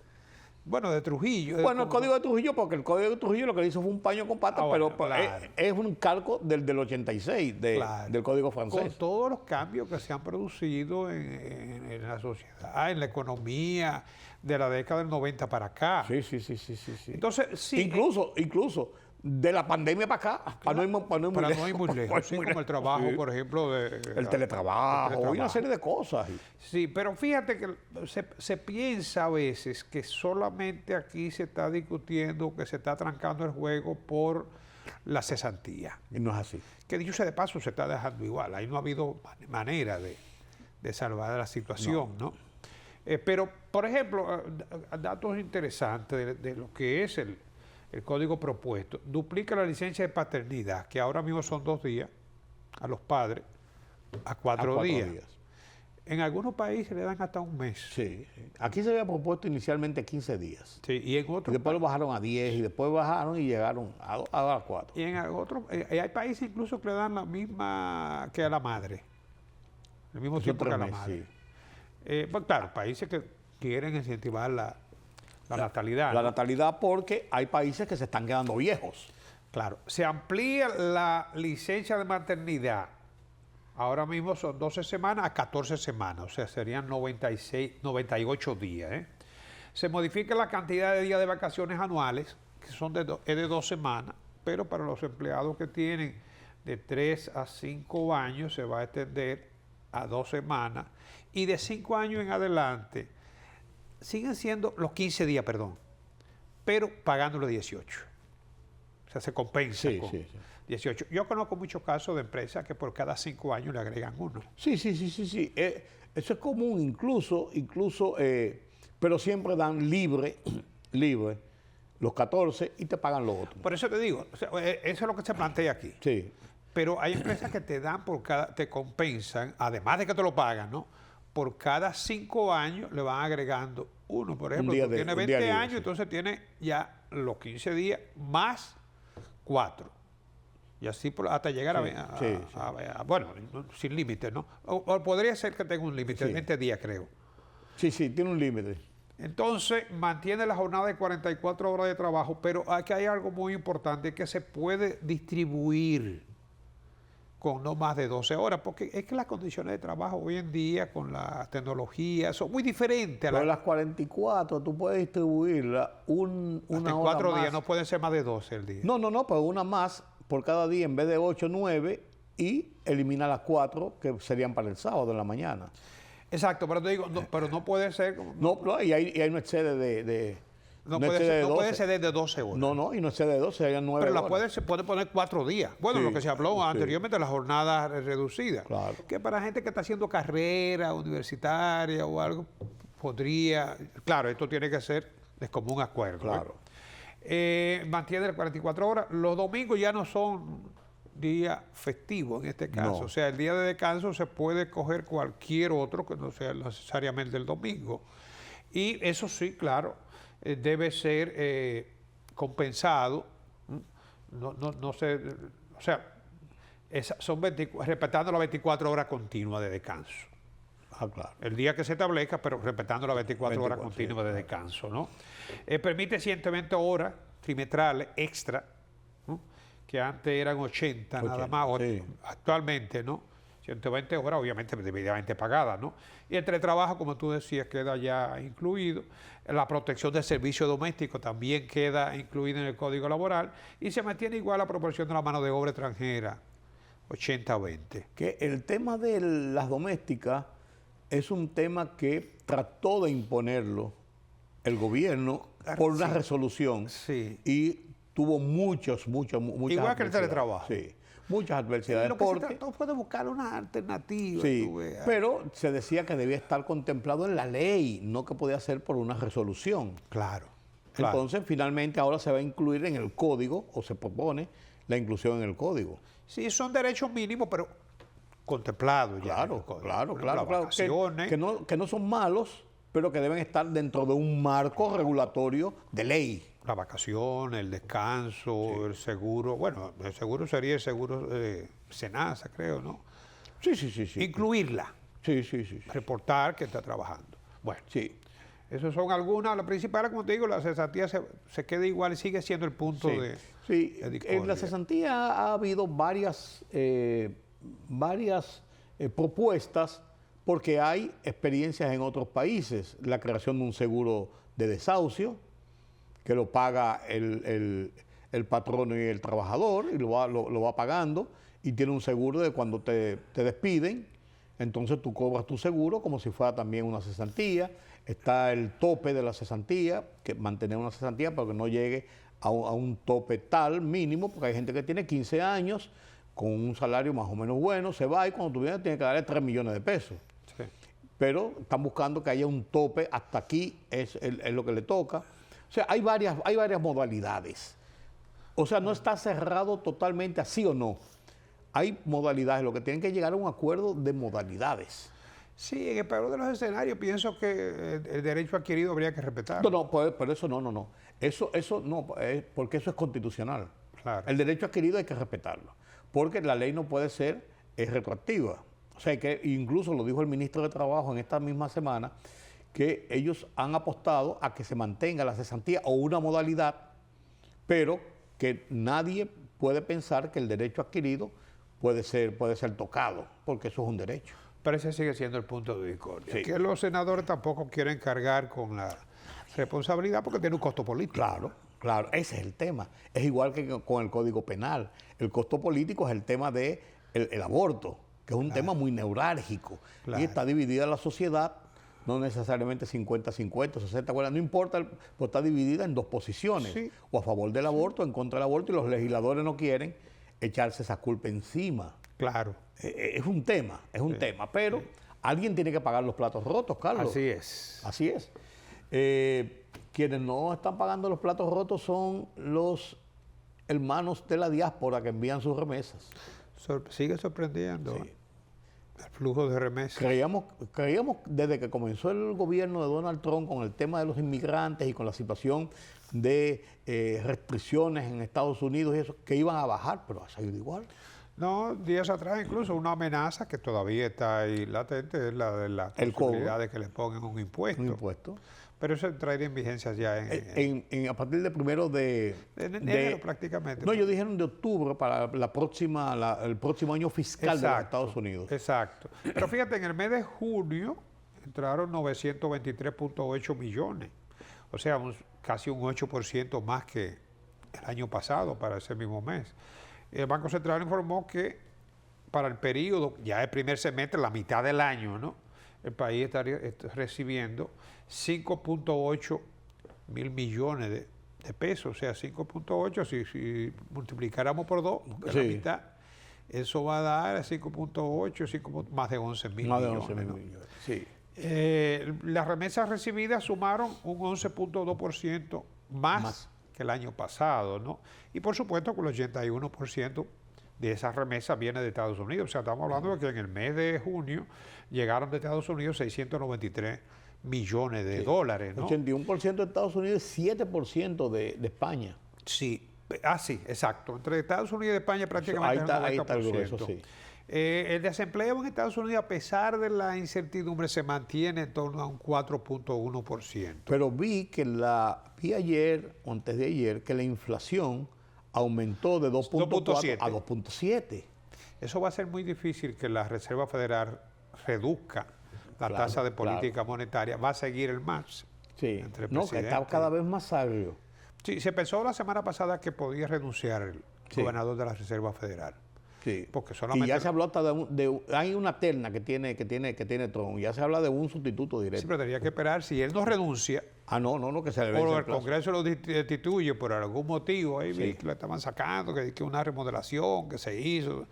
S3: Bueno, de Trujillo.
S1: Bueno, el código de Trujillo, porque el código de Trujillo lo que hizo fue un paño con patas,
S3: bueno,
S1: pero
S3: claro.
S1: es un calco del 86,
S3: Claro.
S1: del código
S3: Con
S1: francés.
S3: todos los cambios que se han producido en la sociedad, en la economía, de la década del 90 para acá.
S1: Sí.
S3: Entonces, sí.
S1: Incluso de la pandemia para acá, para no ir
S3: muy lejos. Sí, como el trabajo,
S1: Sí.
S3: por ejemplo.
S1: El teletrabajo y una serie de cosas.
S3: Sí, pero fíjate que se piensa a veces que solamente aquí se está discutiendo, que se está trancando el juego por la cesantía.
S1: Y no es así.
S3: Que dicho sea de paso, se está dejando igual. Ahí no ha habido manera de salvar la situación, ¿no? Pero, por ejemplo, datos interesantes de lo que es el código propuesto. Duplica la licencia de paternidad, que ahora mismo son 2 días, a los padres, a 4 días. En algunos países le dan hasta un mes.
S1: Sí. Aquí se había propuesto inicialmente 15 días.
S3: Sí, y en
S1: Y
S3: otros
S1: después lo bajaron a 10 y después bajaron y llegaron a 4.
S3: y en otros hay países incluso que le dan la misma que a la madre. El mismo
S1: Esos
S3: tiempo que
S1: 3
S3: a la
S1: meses,
S3: madre.
S1: sí.
S3: Pues claro, países que quieren incentivar la natalidad.
S1: La
S3: ¿no?
S1: natalidad porque hay países que se están quedando viejos.
S3: Claro, se amplía la licencia de maternidad. Ahora mismo son 12 semanas a 14 semanas, o sea, serían 98 días. Se modifica la cantidad de días de vacaciones anuales, que son de 2 semanas, pero para los empleados que tienen de 3 a 5 años se va a extender a 2 semanas y de 5 años en adelante siguen siendo los 15 días, perdón, pero pagándole 18. O sea, se compensa
S1: Sí,
S3: con
S1: sí, sí.
S3: 18. Yo conozco muchos casos de empresas que por cada 5 años le agregan uno.
S1: Sí. Eso es común, incluso, pero siempre dan libre los 14 y te pagan los otros.
S3: Por eso te digo, o sea, eso es lo que se plantea aquí.
S1: Sí,
S3: Pero hay empresas que te dan por cada, te compensan, además de que te lo pagan, ¿no? Por cada 5 años le van agregando uno. Por ejemplo,
S1: día
S3: tú tienes
S1: un día
S3: 20
S1: libre,
S3: años,
S1: sí.
S3: entonces tienes ya los 15 días más 4. Y así hasta llegar
S1: sí.
S3: bueno, sin límite, ¿no? O podría ser que tenga un límite,
S1: Sí.
S3: 20 días creo.
S1: sí, tiene un límite.
S3: Entonces, mantiene la jornada de 44 horas de trabajo, pero aquí hay algo muy importante que se puede distribuir con no más de 12 horas, porque es que las condiciones de trabajo hoy en día con la tecnología son muy diferentes.
S1: Pero las 44 tú puedes distribuirla una
S3: hasta
S1: hora
S3: 4
S1: más.
S3: días, no pueden ser más de 12 el día.
S1: No, pero una más por cada día en vez de 8, 9 y elimina las 4 que serían para el sábado en la mañana.
S3: Exacto, pero te digo, pero no puede ser,
S1: No, y ahí no excede de
S3: no
S1: excede
S3: puede
S1: de
S3: ser
S1: 12.
S3: de 12 horas.
S1: No, y no excede de 12, serían 9
S3: Pero
S1: horas.
S3: se puede poner 4 días. Bueno,
S1: Sí,
S3: lo que se habló
S1: sí.
S3: anteriormente, las jornadas reducidas.
S1: Claro.
S3: Que para gente que está haciendo carrera universitaria o algo, podría... Claro, esto tiene que ser de común acuerdo.
S1: Claro.
S3: Mantiene las 44 horas. Los domingos ya no son día festivo en este caso.
S1: No.
S3: O sea, el día de descanso se puede coger cualquier otro que no sea necesariamente el domingo. Y eso sí, claro, debe ser compensado. No sé, o sea, son respetando las 24 horas continuas de descanso.
S1: Ah, claro.
S3: El día que se establezca, pero respetando las 24 horas
S1: 24,
S3: continuas
S1: sí,
S3: de descanso, ¿no? Permite 120 horas trimestrales extra, ¿no? Que antes eran 80 nada
S1: 80,
S3: más,
S1: sí.
S3: actualmente, ¿no? 120 horas, obviamente, debidamente pagadas, ¿no? Y el teletrabajo, como tú decías, queda ya incluido. La protección del servicio doméstico también queda incluida en el Código Laboral y se mantiene igual la proporción de la mano de obra extranjera, 80-20.
S1: Que el tema de las domésticas es un tema que trató de imponerlo el gobierno por una resolución
S3: Sí.
S1: y tuvo muchas
S3: Igual que el
S1: adversidades.
S3: teletrabajo.
S1: Sí, muchas adversidades.
S3: Lo que se
S1: porque,
S3: trató fue de buscar una alternativa.
S1: sí,
S3: tú veas.
S1: pero se decía que debía estar contemplado en la ley, no que podía ser por una resolución.
S3: Claro.
S1: Entonces, finalmente ahora se va a incluir en el código, o se propone la inclusión en el código.
S3: Sí, son derechos mínimos, pero contemplados ya. en el
S1: Claro,
S3: código.
S1: claro,
S3: Por ejemplo,
S1: claro.
S3: las vacaciones.
S1: Que no son malos, pero que deben estar dentro de un marco regulatorio de ley.
S3: Las vacaciones, el descanso, el seguro. Bueno, el seguro sería el seguro Senasa, creo, ¿no?
S1: Sí.
S3: Incluirla,
S1: Sí.
S3: reportar que está trabajando. Bueno,
S1: Sí.
S3: esas son algunas. La principal, como te digo, la cesantía se queda igual y sigue siendo el punto de discordia.
S1: En la cesantía ha habido varias propuestas porque hay experiencias en otros países. La creación de un seguro de desahucio que lo paga el patrono y el trabajador y lo va pagando y tiene un seguro de cuando te despiden, entonces tú cobras tu seguro como si fuera también una cesantía. Está el tope de la cesantía, que mantener una cesantía pero que no llegue a un tope tal mínimo, porque hay gente que tiene 15 años con un salario más o menos bueno, se va y cuando tú vienes tienes que darle 3 millones de pesos.
S3: Sí.
S1: Pero están buscando que haya un tope, hasta aquí es lo que le toca. O sea, hay varias modalidades. O sea, no está cerrado totalmente así o no. Hay modalidades, lo que tienen que llegar a un acuerdo de modalidades.
S3: Sí, en el peor de los escenarios pienso que el derecho adquirido habría que respetarlo.
S1: No, pero eso no. Eso no, porque eso es constitucional.
S3: Claro.
S1: El derecho adquirido hay que respetarlo, porque la ley no puede ser retroactiva. O sea, que incluso lo dijo el ministro de Trabajo en esta misma semana, que ellos han apostado a que se mantenga la cesantía o una modalidad, pero que nadie puede pensar que el derecho adquirido puede ser tocado, porque eso es un derecho.
S3: Pero ese sigue siendo el punto de discordia.
S1: Sí.
S3: Que los senadores tampoco quieren cargar con la responsabilidad porque tiene un costo político.
S1: Claro. Claro, ese es el tema. Es igual que con el Código Penal. El costo político es el tema del el aborto, que es un tema muy neurálgico.
S3: Claro.
S1: Y está dividida la sociedad, no necesariamente 50-50, 60-40, no importa, pues está dividida en dos posiciones,
S3: Sí.
S1: o a favor del aborto o en contra del aborto, y los legisladores no quieren echarse esa culpa encima.
S3: Claro.
S1: Es un tema, pero alguien tiene que pagar los platos rotos, Carlos.
S3: Así es.
S1: Así es. Quienes no están pagando los platos rotos son los hermanos de la diáspora que envían sus remesas.
S3: Sigue sorprendiendo
S1: Sí.
S3: el flujo de remesas.
S1: Creíamos desde que comenzó el gobierno de Donald Trump con el tema de los inmigrantes y con la situación de restricciones en Estados Unidos y eso, que iban a bajar, pero ha seguido igual.
S3: No, días atrás incluso una amenaza que todavía está ahí latente es la de la
S1: El
S3: posibilidad
S1: cobro.
S3: de que le pongan un impuesto.
S1: Un impuesto.
S3: Pero eso entraría en vigencia ya
S1: A partir del 1 de
S3: enero prácticamente.
S1: No, ellos dijeron de octubre para el próximo año fiscal de los Estados Unidos.
S3: Exacto. Pero fíjate, en el mes de junio entraron 923.8 millones. O sea, casi un 8% más que el año pasado para ese mismo mes. El Banco Central informó que para el periodo, ya el primer semestre, la mitad del año, ¿no? El país estaría recibiendo 5.8 mil millones de pesos. O sea, 5.8, si multiplicáramos por 2, que es la
S1: Sí.
S3: mitad, eso va a dar 5.8, más de 11 mil
S1: Más de
S3: millones.
S1: 11 mil
S3: ¿no?
S1: millones. Sí.
S3: Las remesas recibidas sumaron un 11.2% más que el año pasado, ¿no? Y por supuesto que el 81% de esas remesas viene de Estados Unidos. O sea, estamos hablando de que en el mes de junio llegaron de Estados Unidos 693 millones de dólares, ¿no?
S1: 81% de Estados Unidos, 7% de España.
S3: Sí, sí, exacto. Entre Estados Unidos y España prácticamente
S1: Ahí
S3: el 90%.
S1: está el grueso, sí.
S3: El desempleo en Estados Unidos, a pesar de la incertidumbre, se mantiene en torno a un 4.1%.
S1: Pero vi ayer o antes de ayer que la inflación aumentó de 2.4 a 2.7.
S3: Eso va a ser muy difícil que la Reserva Federal reduzca la tasa de política monetaria. Va a seguir el match.
S1: Sí.
S3: Entre el
S1: No, que está
S3: presidente.
S1: cada vez más agrio.
S3: Sí, se pensó la semana pasada que podía renunciar el gobernador de la Reserva Federal.
S1: Sí.
S3: Porque solamente...
S1: Y ya se habló hasta hay una terna que tiene Trump, ya se habla de un sustituto directo.
S3: Siempre tendría que esperar, si él no renuncia,
S1: No, que se le vence
S3: o
S1: el
S3: el
S1: plazo.
S3: Congreso lo destituye por algún motivo, ahí vi que lo estaban sacando, que una remodelación que se hizo.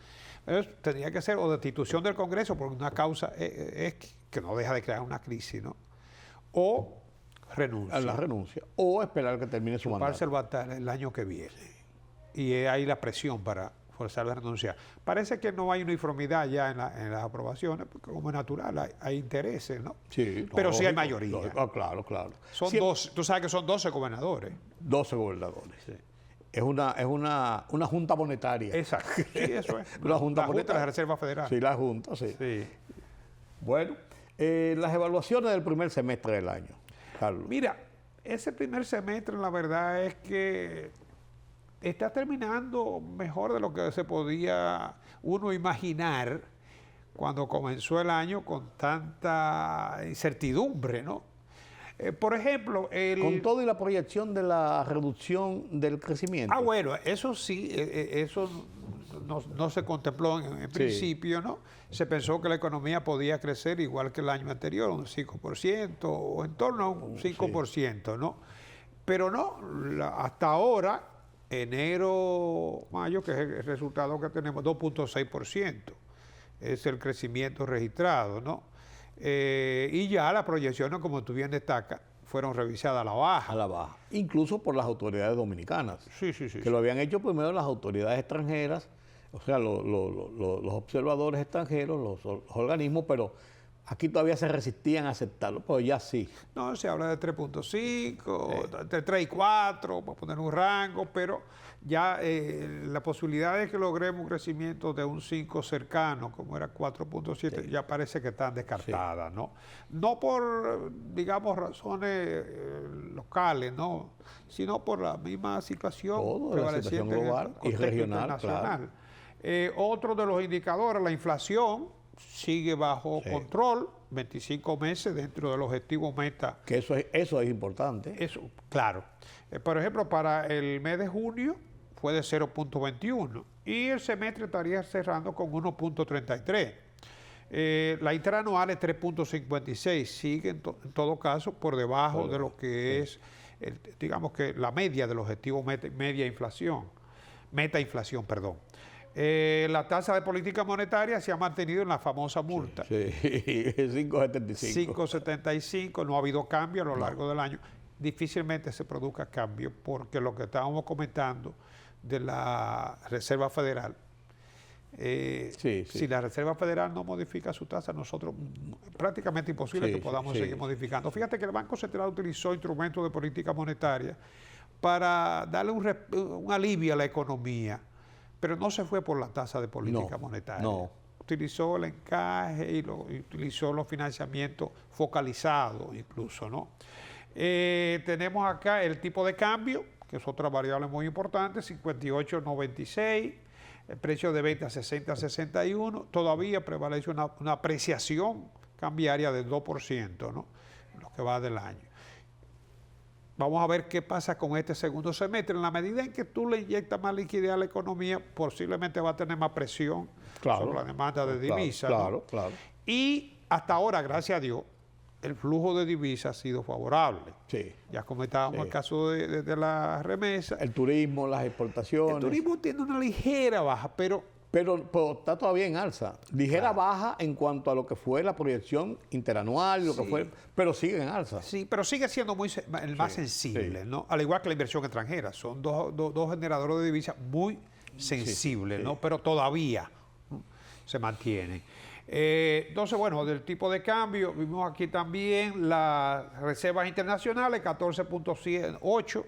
S3: Entonces, tendría que ser o destitución del Congreso por una causa que no deja de crear una crisis, ¿no? O renuncia.
S1: A la renuncia. O esperar que termine su
S3: Chuparse
S1: mandato.
S3: el año que viene. Y hay la presión para forzarlo a renunciar. Parece que no hay uniformidad ya en las aprobaciones, porque como es natural, hay intereses, ¿no?
S1: Sí,
S3: Pero sí hay
S1: lógico,
S3: mayoría.
S1: lógico. Claro.
S3: Son
S1: Siempre-
S3: 12, tú sabes que son 12 gobernadores.
S1: 12 gobernadores. Es una junta monetaria.
S3: Exacto. Sí, eso es.
S1: Una junta
S3: la Junta de
S1: monetaria.
S3: la Reserva Federal.
S1: Sí, la junta, sí.
S3: Sí.
S1: Bueno, las evaluaciones del primer semestre del año, Carlos.
S3: Mira, ese primer semestre la verdad es que está terminando mejor de lo que se podía uno imaginar cuando comenzó el año con tanta incertidumbre, ¿no? Por ejemplo,
S1: Con todo y la proyección de la reducción del crecimiento.
S3: bueno, eso sí, eso no se contempló en principio, ¿no? Se pensó que la economía podía crecer igual que el año anterior, un 5% o en torno a un 5%, ¿no? Pero no, hasta ahora, enero, mayo, que es el resultado que tenemos, 2.6%. Es el crecimiento registrado, ¿no? Y ya las proyecciones, como tú bien destacas, fueron revisadas a la baja.
S1: A la baja. Incluso por las autoridades dominicanas.
S3: Sí.
S1: Que lo habían hecho primero las autoridades extranjeras, o sea, los observadores extranjeros, los organismos, pero aquí todavía se resistían a aceptarlo, pero ya sí.
S3: No, se habla de 3.5, entre 3 y 4, para poner un rango, pero ya la posibilidad de que logremos un crecimiento de un 5 cercano, como era 4.7, ya parece que están descartadas, ¿no? No por, digamos, razones locales, ¿no? Sino por la misma situación
S1: Todo, la situación
S3: prevaleciente en el
S1: global y
S3: contexto
S1: regional,
S3: internacional. Otro de los indicadores, la inflación, sigue bajo control, 25 meses dentro del objetivo meta.
S1: Que eso es importante.
S3: Eso, claro. Por ejemplo, para el mes de junio fue de 0.21 y el semestre estaría cerrando con 1.33. La interanual es 3.56, sigue en todo caso por debajo de lo que es, digamos que la media del objetivo meta inflación. La tasa de política monetaria se ha mantenido en la famosa multa.
S1: Sí, 5.75.
S3: 5.75, no ha habido cambio a lo largo del año. Difícilmente se produzca cambio porque lo que estábamos comentando de la Reserva Federal, si la Reserva Federal no modifica su tasa, nosotros prácticamente imposible que podamos seguir modificando. Fíjate que el Banco Central utilizó instrumentos de política monetaria para darle un alivio a la economía, pero no se fue por la tasa de política monetaria.
S1: No.
S3: Utilizó el encaje y utilizó los financiamientos focalizados incluso, ¿no? Tenemos acá el tipo de cambio, que es otra variable muy importante, 58.96, el precio de venta 60.61, todavía prevalece una apreciación cambiaria del 2%, ¿no? Lo que va del año. Vamos a ver qué pasa con este segundo semestre. En la medida en que tú le inyectas más liquidez a la economía, posiblemente va a tener más presión sobre la demanda de divisas.
S1: Claro.
S3: Y hasta ahora, gracias a Dios, el flujo de divisas ha sido favorable.
S1: Sí.
S3: Ya comentábamos el caso de la remesa.
S1: El turismo, las exportaciones.
S3: El turismo tiene una ligera baja, pero
S1: está todavía en alza. Ligera baja en cuanto a lo que fue la proyección interanual, lo que fue, pero sigue en alza.
S3: Sí, pero sigue siendo el más sensible, ¿no? Al igual que la inversión extranjera. Son dos generadores de divisas muy sensibles, ¿no? Pero todavía se mantiene. Entonces, bueno, del tipo de cambio, vimos aquí también las reservas internacionales, 14.8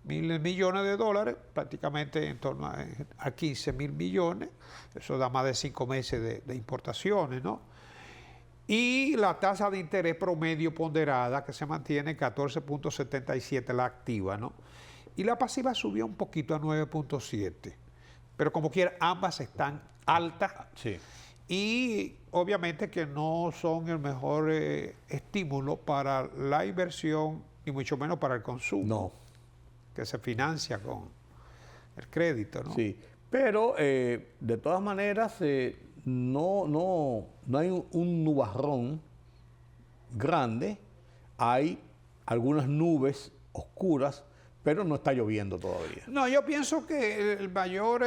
S3: mil millones de dólares, prácticamente en torno a 15 mil millones, eso da más de 5 meses de importaciones, ¿no? Y la tasa de interés promedio ponderada, que se mantiene en 14.77, la activa, ¿no? Y la pasiva subió un poquito a 9.7, pero como quiera, ambas están altas.
S1: Sí.
S3: Y obviamente que no son el mejor estímulo para la inversión y mucho menos para el consumo.
S1: No.
S3: Que se financia con el crédito, ¿no?
S1: Sí, pero de todas maneras no hay un nubarrón grande, hay algunas nubes oscuras, pero no está lloviendo todavía.
S3: No, yo pienso que el mayor,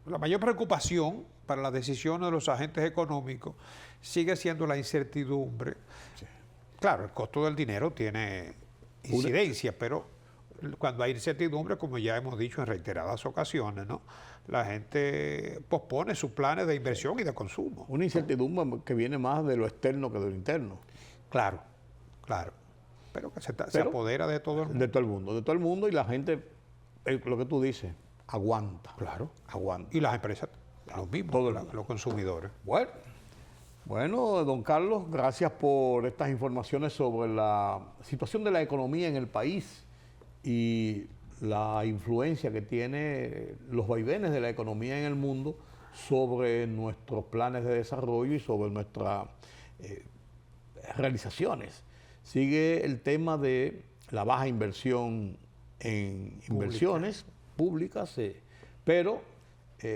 S3: la mayor preocupación para las decisiones de los agentes económicos sigue siendo la incertidumbre. Sí. Claro, el costo del dinero tiene incidencia, pero cuando hay incertidumbre, como ya hemos dicho en reiteradas ocasiones, ¿no? La gente pospone sus planes de inversión y de consumo.
S1: Una incertidumbre que viene más de lo externo que de lo interno.
S3: Claro. Pero que se apodera de todo el mundo.
S1: De todo el mundo y la gente, lo que tú dices, aguanta.
S3: Claro.
S1: Aguanta.
S3: Y las empresas, lo mismo, los consumidores.
S1: Bueno, don Carlos, gracias por estas informaciones sobre la situación de la economía en el país y la influencia que tiene los vaivenes de la economía en el mundo sobre nuestros planes de desarrollo y sobre nuestras realizaciones. Sigue el tema de la baja inversión en inversiones públicas, pero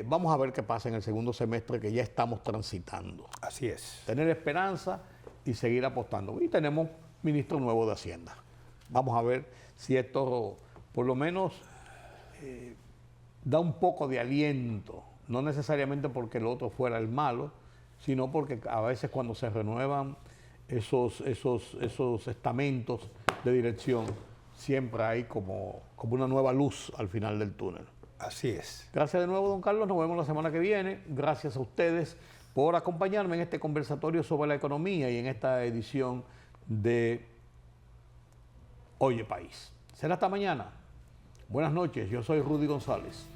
S1: vamos a ver qué pasa en el segundo semestre que ya estamos transitando.
S3: Así es.
S1: Tener esperanza y seguir apostando. Y tenemos ministro nuevo de Hacienda. Vamos a ver si esto por lo menos da un poco de aliento, no necesariamente porque el otro fuera el malo, sino porque a veces cuando se renuevan esos estamentos de dirección, siempre hay como una nueva luz al final del túnel.
S3: Así es.
S1: Gracias de nuevo, don Carlos. Nos vemos la semana que viene. Gracias a ustedes por acompañarme en este conversatorio sobre la economía y en esta edición de Oye País. Será hasta mañana. Buenas noches. Yo soy Rudy González.